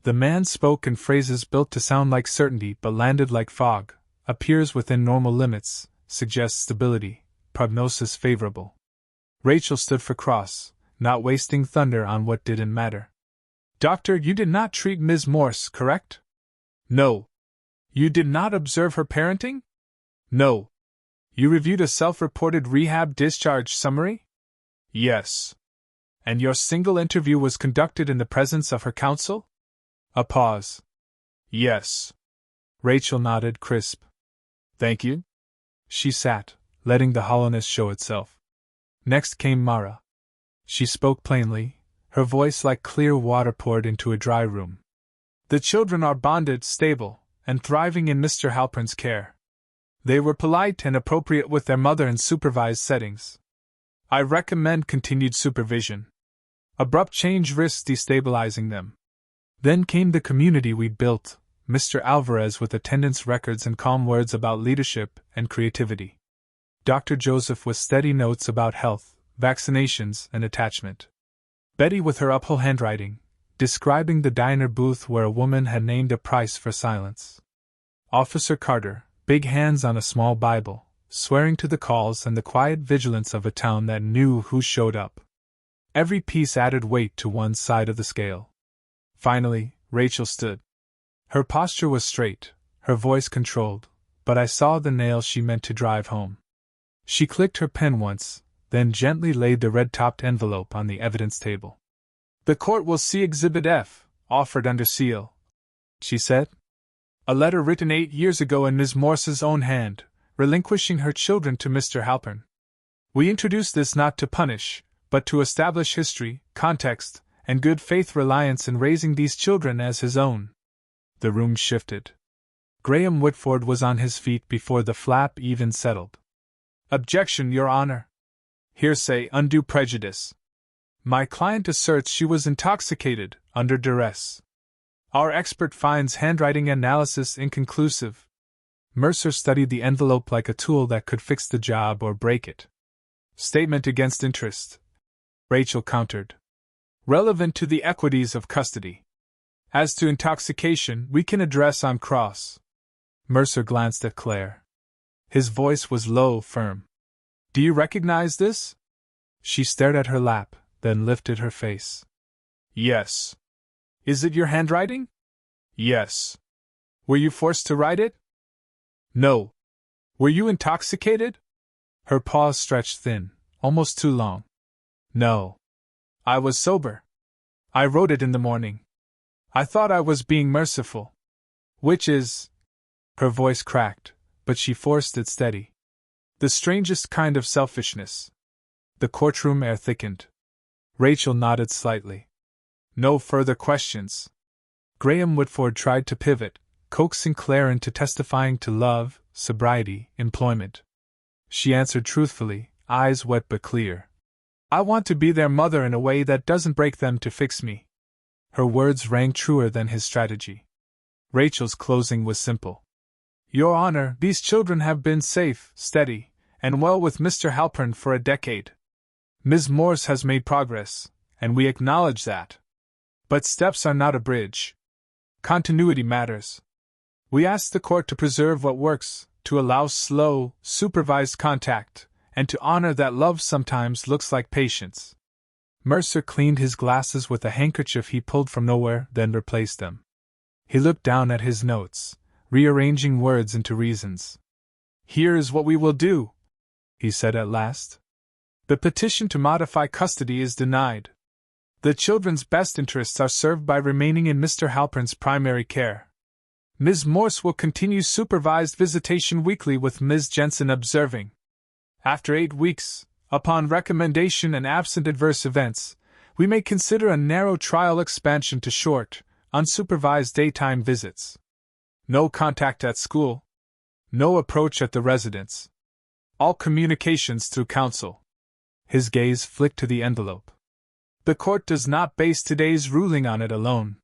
The man spoke in phrases built to sound like certainty but landed like fog: appears within normal limits, suggests stability, prognosis favorable. Rachel stood for cross, not wasting thunder on what didn't matter. "Doctor, you did not treat Ms. Morse, correct?" "No." "You did not observe her parenting?" "No." "You reviewed a self-reported rehab discharge summary?" "Yes." "And your single interview was conducted in the presence of her counsel?" A pause. "Yes." Rachel nodded, crisp. "Thank you." She sat, letting the hollowness show itself. Next came Mara. She spoke plainly, her voice like clear water poured into a dry room. "The children are bonded, stable, and thriving in Mr. Halpern's care. They were polite and appropriate with their mother in supervised settings. I recommend continued supervision. Abrupt change risks destabilizing them." Then came the community we'd built, Mr. Alvarez with attendance records and calm words about leadership and creativity. Dr. Joseph with steady notes about health, vaccinations, and attachment. Betty with her uphill handwriting, describing the diner booth where a woman had named a price for silence. Officer Carter, big hands on a small Bible, swearing to the calls and the quiet vigilance of a town that knew who showed up. Every piece added weight to one side of the scale. Finally, Rachel stood. Her posture was straight, her voice controlled, but I saw the nail she meant to drive home. She clicked her pen once, then gently laid the red-topped envelope on the evidence table. "The court will see Exhibit F, offered under seal," she said. "A letter written 8 years ago in Ms. Morse's own hand, relinquishing her children to Mr. Halpern. We introduced this not to punish, but to establish history, context, and good faith reliance in raising these children as his own." The room shifted. Graham Whitford was on his feet before the flap even settled. "Objection, Your Honor. Hearsay, undue prejudice. My client asserts she was intoxicated, under duress. Our expert finds handwriting analysis inconclusive." Mercer studied the envelope like a tool that could fix the job or break it. "Statement against interest," Rachel countered. relevant to the equities of custody. As to intoxication, we can address I'm cross. Mercer glanced at Claire. His voice was low, firm. Do you recognize this? She stared at her lap, then lifted her face. Yes. Is it your handwriting? Yes. Were you forced to write it? No. Were you intoxicated? Her pause stretched thin, almost too long. No. I was sober. I wrote it in the morning. I thought I was being merciful. Which is... Her voice cracked, but she forced it steady. The strangest kind of selfishness. The courtroom air thickened. Rachel nodded slightly. No further questions. Graham Whitford tried to pivot, coaxing Claire into testifying to love, sobriety, employment. She answered truthfully, eyes wet but clear. I want to be their mother in a way that doesn't break them to fix me. Her words rang truer than his strategy. Rachel's closing was simple. Your Honor, these children have been safe, steady, and well with Mr. Halpern for a decade. Ms. Morse has made progress, and we acknowledge that. But steps are not a bridge. Continuity matters. We ask the court to preserve what works, to allow slow, supervised contact, and to honor that love sometimes looks like patience. Mercer cleaned his glasses with a handkerchief he pulled from nowhere, then replaced them. He looked down at his notes, rearranging words into reasons. Here is what we will do, he said at last. The petition to modify custody is denied. The children's best interests are served by remaining in Mr. Halpern's primary care. Ms. Morse will continue supervised visitation weekly with Ms. Jensen observing. After 8 weeks, upon recommendation and absent adverse events, we may consider a narrow trial expansion to short, unsupervised daytime visits. No contact at school. No approach at the residence. All communications through counsel. His gaze flicked to the envelope. The court does not base today's ruling on it alone.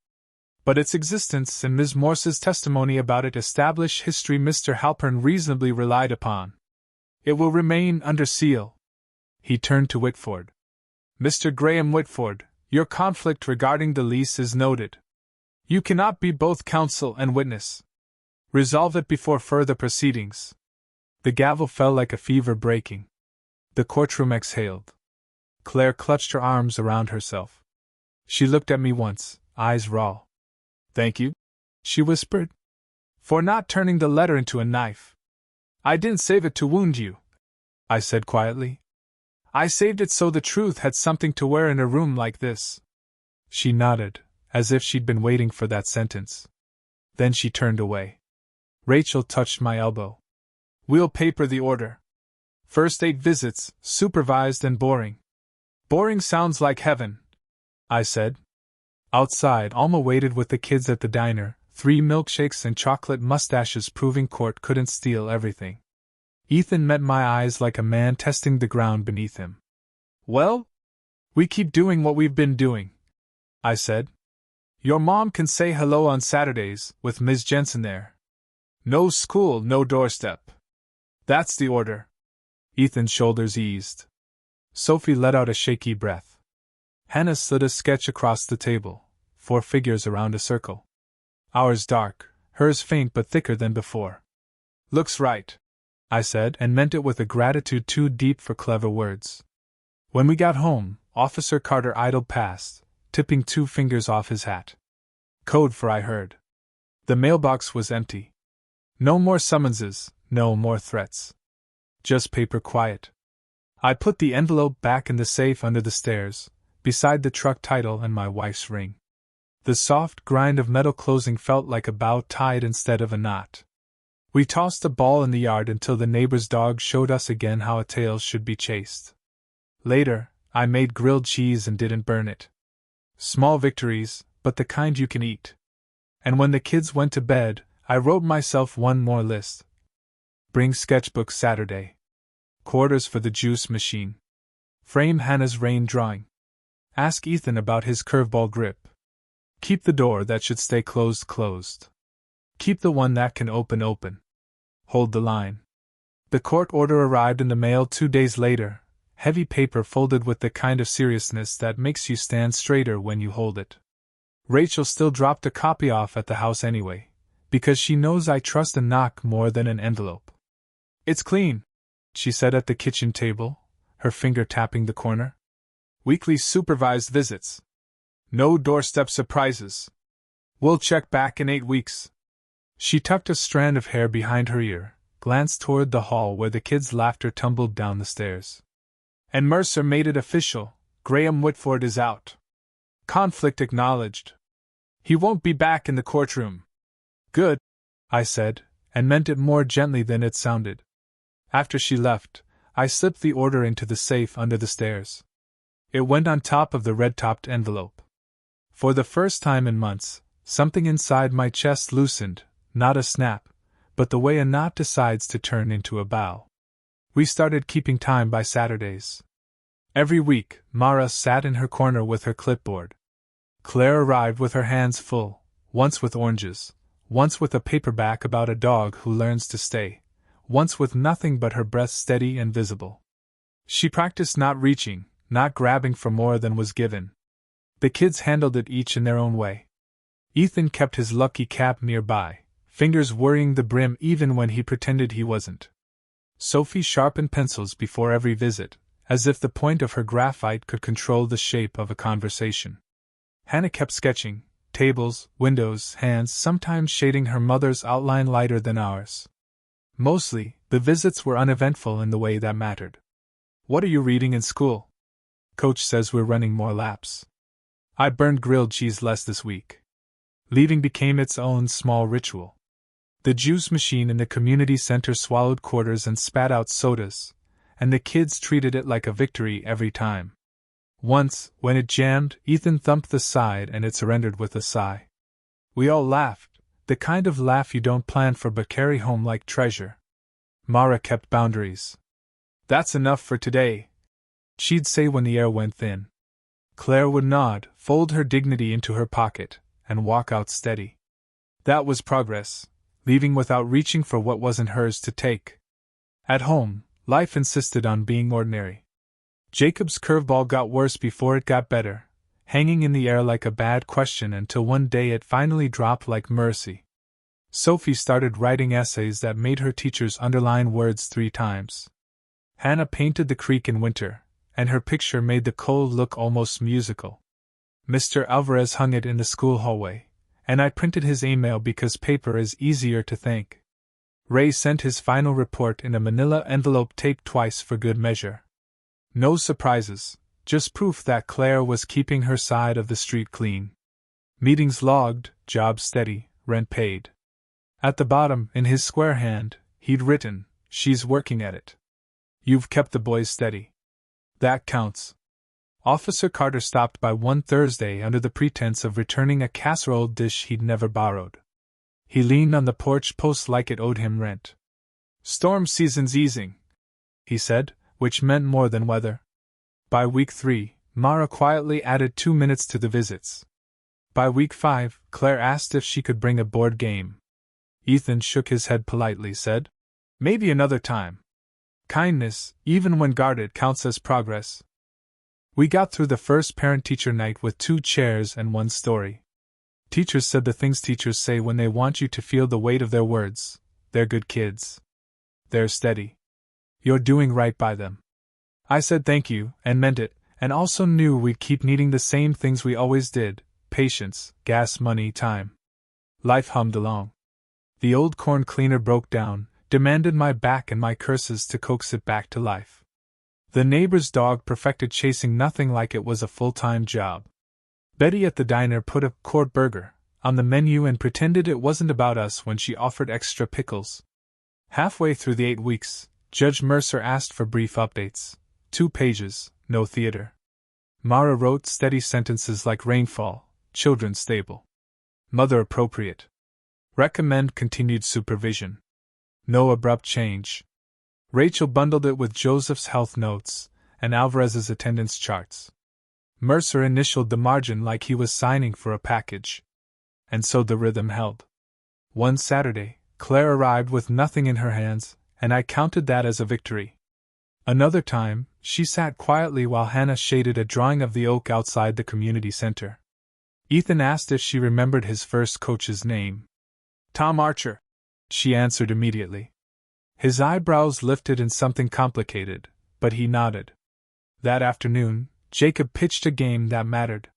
But its existence and Ms. Morse's testimony about it establish history Mr. Halpern reasonably relied upon. It will remain under seal. He turned to Whitford. Mr. Graham Whitford, your conflict regarding the lease is noted. You cannot be both counsel and witness. Resolve it before further proceedings. The gavel fell like a fever breaking. The courtroom exhaled. Claire clutched her arms around herself. She looked at me once, eyes raw. Thank you, she whispered, for not turning the letter into a knife. I didn't save it to wound you, I said quietly. I saved it so the truth had something to wear in a room like this. She nodded, as if she'd been waiting for that sentence. Then she turned away. Rachel touched my elbow. We'll paper the order. First 8 visits, supervised and boring. Boring sounds like heaven, I said. Outside, Alma waited with the kids at the diner, 3 milkshakes and chocolate mustaches proving court couldn't steal everything. Ethan met my eyes like a man testing the ground beneath him. Well? We keep doing what we've been doing, I said. Your mom can say hello on Saturdays, with Ms. Jensen there. No school, no doorstep. That's the order. Ethan's shoulders eased. Sophie let out a shaky breath. Hannah slid a sketch across the table, 4 figures around a circle. Ours dark, hers faint but thicker than before. Looks right, I said, and meant it with a gratitude too deep for clever words. When we got home, Officer Carter idled past, tipping 2 fingers off his hat. Code for I heard. The mailbox was empty. No more summonses, no more threats. Just paper quiet. I put the envelope back in the safe under the stairs, beside the truck title and my wife's ring. The soft grind of metal closing felt like a bow tied instead of a knot. We tossed the ball in the yard until the neighbor's dog showed us again how a tail should be chased. Later, I made grilled cheese and didn't burn it. Small victories, but the kind you can eat. And when the kids went to bed, I wrote myself one more list. Bring sketchbook Saturday. Quarters for the juice machine. Frame Hannah's rain drawing. Ask Ethan about his curveball grip. Keep the door that should stay closed. Keep the one that can open. Hold the line. The court order arrived in the mail 2 days later, heavy paper folded with the kind of seriousness that makes you stand straighter when you hold it. Rachel still dropped a copy off at the house anyway, because she knows I trust a knock more than an envelope. "It's clean," she said at the kitchen table, her finger tapping the corner. "Weekly supervised visits. No doorstep surprises. We'll check back in 8 weeks. She tucked a strand of hair behind her ear, glanced toward the hall where the kids' laughter tumbled down the stairs. "And Mercer made it official. Graham Whitford is out. Conflict acknowledged. He won't be back in the courtroom." "Good," I said, and meant it more gently than it sounded. After she left, I slipped the order into the safe under the stairs. It went on top of the red-topped envelope. For the first time in months, something inside my chest loosened, not a snap, but the way a knot decides to turn into a bow. We started keeping time by Saturdays. Every week, Mara sat in her corner with her clipboard. Claire arrived with her hands full, once with oranges, once with a paperback about a dog who learns to stay, once with nothing but her breath steady and visible. She practiced not reaching, not grabbing for more than was given. The kids handled it each in their own way. Ethan kept his lucky cap nearby, fingers worrying the brim even when he pretended he wasn't. Sophie sharpened pencils before every visit, as if the point of her graphite could control the shape of a conversation. Hannah kept sketching, tables, windows, hands, sometimes shading her mother's outline lighter than ours. Mostly, the visits were uneventful in the way that mattered. "What are you reading in school?" "Coach says we're running more laps." I burned grilled cheese less this week. Leaving became its own small ritual. The juice machine in the community center swallowed quarters and spat out sodas, and the kids treated it like a victory every time. Once, when it jammed, Ethan thumped the side and it surrendered with a sigh. We all laughed, the kind of laugh you don't plan for but carry home like treasure. Mara kept boundaries. "That's enough for today," she'd say when the air went thin. Claire would nod, fold her dignity into her pocket, and walk out steady. That was progress, leaving without reaching for what wasn't hers to take. At home, life insisted on being ordinary. Jacob's curveball got worse before it got better, hanging in the air like a bad question until one day it finally dropped like mercy. Sophie started writing essays that made her teachers underline words 3 times. Hannah painted the creek in winter, and her picture made the cold look almost musical. Mr. Alvarez hung it in the school hallway, and I printed his email because paper is easier to thank. Ray sent his final report in a manila envelope taped twice for good measure. No surprises, just proof that Claire was keeping her side of the street clean. Meetings logged, job steady, rent paid. At the bottom, in his square hand, he'd written, "She's working at it. You've kept the boys steady. That counts." Officer Carter stopped by one Thursday under the pretense of returning a casserole dish he'd never borrowed. He leaned on the porch post like it owed him rent. "Storm season's easing," he said, which meant more than weather. By week 3, Mara quietly added 2 minutes to the visits. By week 5, Claire asked if she could bring a board game. Ethan shook his head politely, said, "Maybe another time. Kindness, even when guarded, counts as progress." We got through the first parent-teacher night with 2 chairs and 1 story. Teachers said the things teachers say when they want you to feel the weight of their words. They're good kids. They're steady. You're doing right by them. I said thank you, and meant it, and also knew we'd keep needing the same things we always did: patience, gas money, time. Life hummed along. The old corn cleaner broke down, demanded my back and my curses to coax it back to life. The neighbor's dog perfected chasing nothing like it was a full-time job. Betty at the diner put a court burger on the menu and pretended it wasn't about us when she offered extra pickles. Halfway through the 8 weeks, Judge Mercer asked for brief updates. 2 pages, no theater. Mara wrote steady sentences like rainfall, children stable. Mother appropriate. Recommend continued supervision. No abrupt change. Rachel bundled it with Joseph's health notes and Alvarez's attendance charts. Mercer initialed the margin like he was signing for a package. And so the rhythm held. One Saturday, Claire arrived with nothing in her hands, and I counted that as a victory. Another time, she sat quietly while Hannah shaded a drawing of the oak outside the community center. Ethan asked if she remembered his first coach's name. Tom Archer, she answered immediately. His eyebrows lifted in something complicated, but he nodded. That afternoon, Jacob pitched a game that mattered.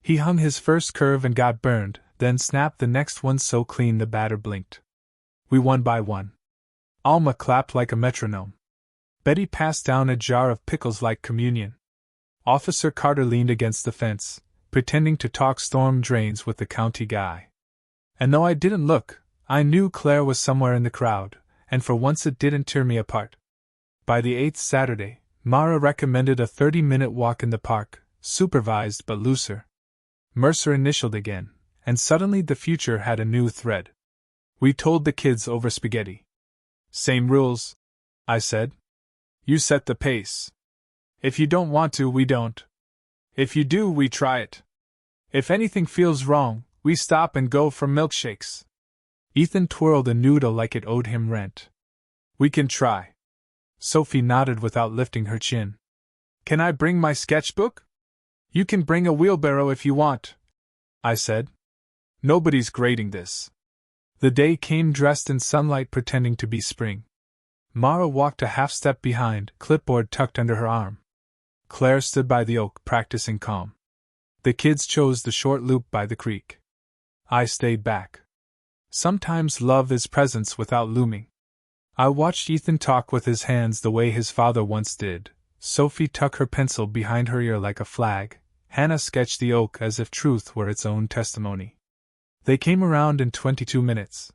He hung his first curve and got burned, then snapped the next one so clean the batter blinked. We won by 1. Alma clapped like a metronome. Betty passed down a jar of pickles like communion. Officer Carter leaned against the fence, pretending to talk storm drains with the county guy. And though I didn't look, I knew Claire was somewhere in the crowd, and for once it didn't tear me apart. By the 8th Saturday, Mara recommended a 30-minute walk in the park, supervised but looser. Mercer initialed again, and suddenly the future had a new thread. We told the kids over spaghetti. Same rules, I said. You set the pace. If you don't want to, we don't. If you do, we try it. If anything feels wrong, we stop and go for milkshakes. Ethan twirled a noodle like it owed him rent. We can try. Sophie nodded without lifting her chin. Can I bring my sketchbook? You can bring a wheelbarrow if you want, I said. Nobody's grading this. The day came dressed in sunlight pretending to be spring. Mara walked a half-step behind, clipboard tucked under her arm. Claire stood by the oak, practicing calm. The kids chose the short loop by the creek. I stayed back. Sometimes love is presence without looming. I watched Ethan talk with his hands the way his father once did, Sophie tuck her pencil behind her ear like a flag, Hannah sketched the oak as if truth were its own testimony. They came around in 22 minutes.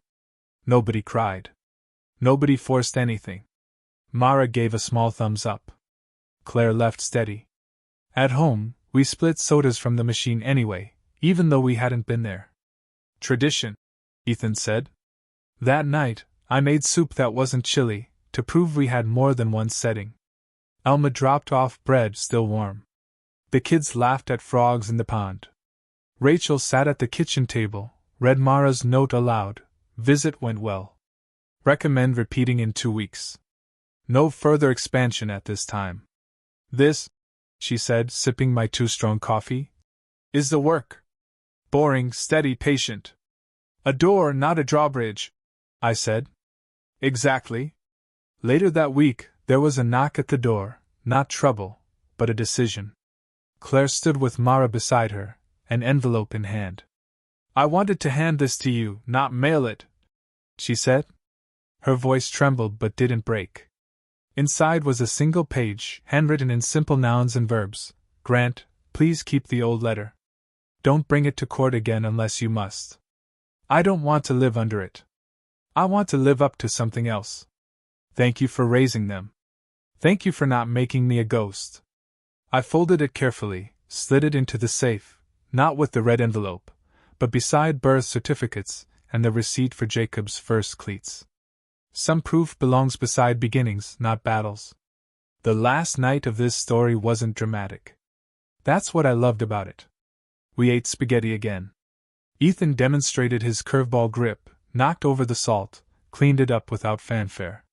Nobody cried. Nobody forced anything. Mara gave a small thumbs up. Claire left steady. At home, we split sodas from the machine anyway, even though we hadn't been there. Tradition, Ethan said. That night, I made soup that wasn't chilly, to prove we had more than one setting. Alma dropped off bread still warm. The kids laughed at frogs in the pond. Rachel sat at the kitchen table, read Mara's note aloud. Visit went well. Recommend repeating in 2 weeks. No further expansion at this time. This, she said, sipping my too-strong coffee, is the work. Boring, steady, patient. A door, not a drawbridge, I said. Exactly. Later that week, there was a knock at the door, not trouble, but a decision. Claire stood with Mara beside her, an envelope in hand. I wanted to hand this to you, not mail it, she said. Her voice trembled but didn't break. Inside was a single page, handwritten in simple nouns and verbs. Grant, please keep the old letter. Don't bring it to court again unless you must. I don't want to live under it. I want to live up to something else. Thank you for raising them. Thank you for not making me a ghost. I folded it carefully, slid it into the safe, not with the red envelope, but beside birth certificates and the receipt for Jacob's first cleats. Some proof belongs beside beginnings, not battles. The last night of this story wasn't dramatic. That's what I loved about it. We ate spaghetti again. Ethan demonstrated his curveball grip, knocked over the salt, cleaned it up without fanfare.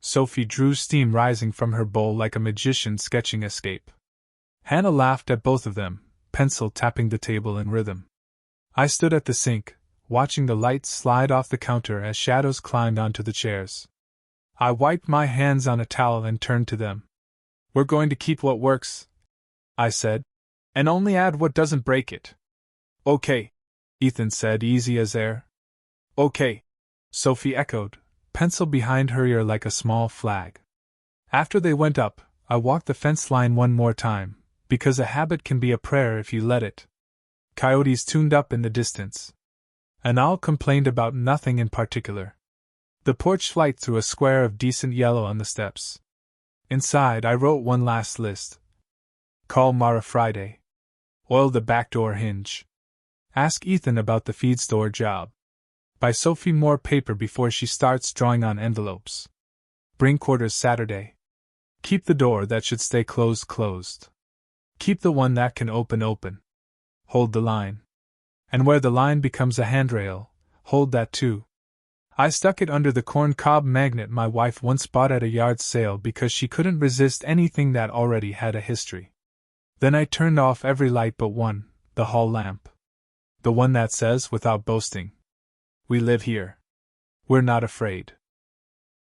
Sophie drew steam rising from her bowl like a magician sketching escape. Hannah laughed at both of them, pencil tapping the table in rhythm. I stood at the sink, watching the lights slide off the counter as shadows climbed onto the chairs. I wiped my hands on a towel and turned to them. We're going to keep what works, I said, and only add what doesn't break it. Okay, Ethan said, easy as air. Okay, Sophie echoed, pencil behind her ear like a small flag. After they went up, I walked the fence line one more time, because a habit can be a prayer if you let it. Coyotes tuned up in the distance. An owl complained about nothing in particular. The porch light threw a square of decent yellow on the steps. Inside, I wrote one last list. Call Mara Friday. Oil the back door hinge. Ask Ethan about the feed store job. Buy Sophie more paper before she starts drawing on envelopes. Bring quarters Saturday. Keep the door that should stay closed. Keep the one that can open. Hold the line. And where the line becomes a handrail, hold that too. I stuck it under the corncob magnet my wife once bought at a yard sale because she couldn't resist anything that already had a history. Then I turned off every light but one, the hall lamp. The one that says, without boasting, "We live here. We're not afraid."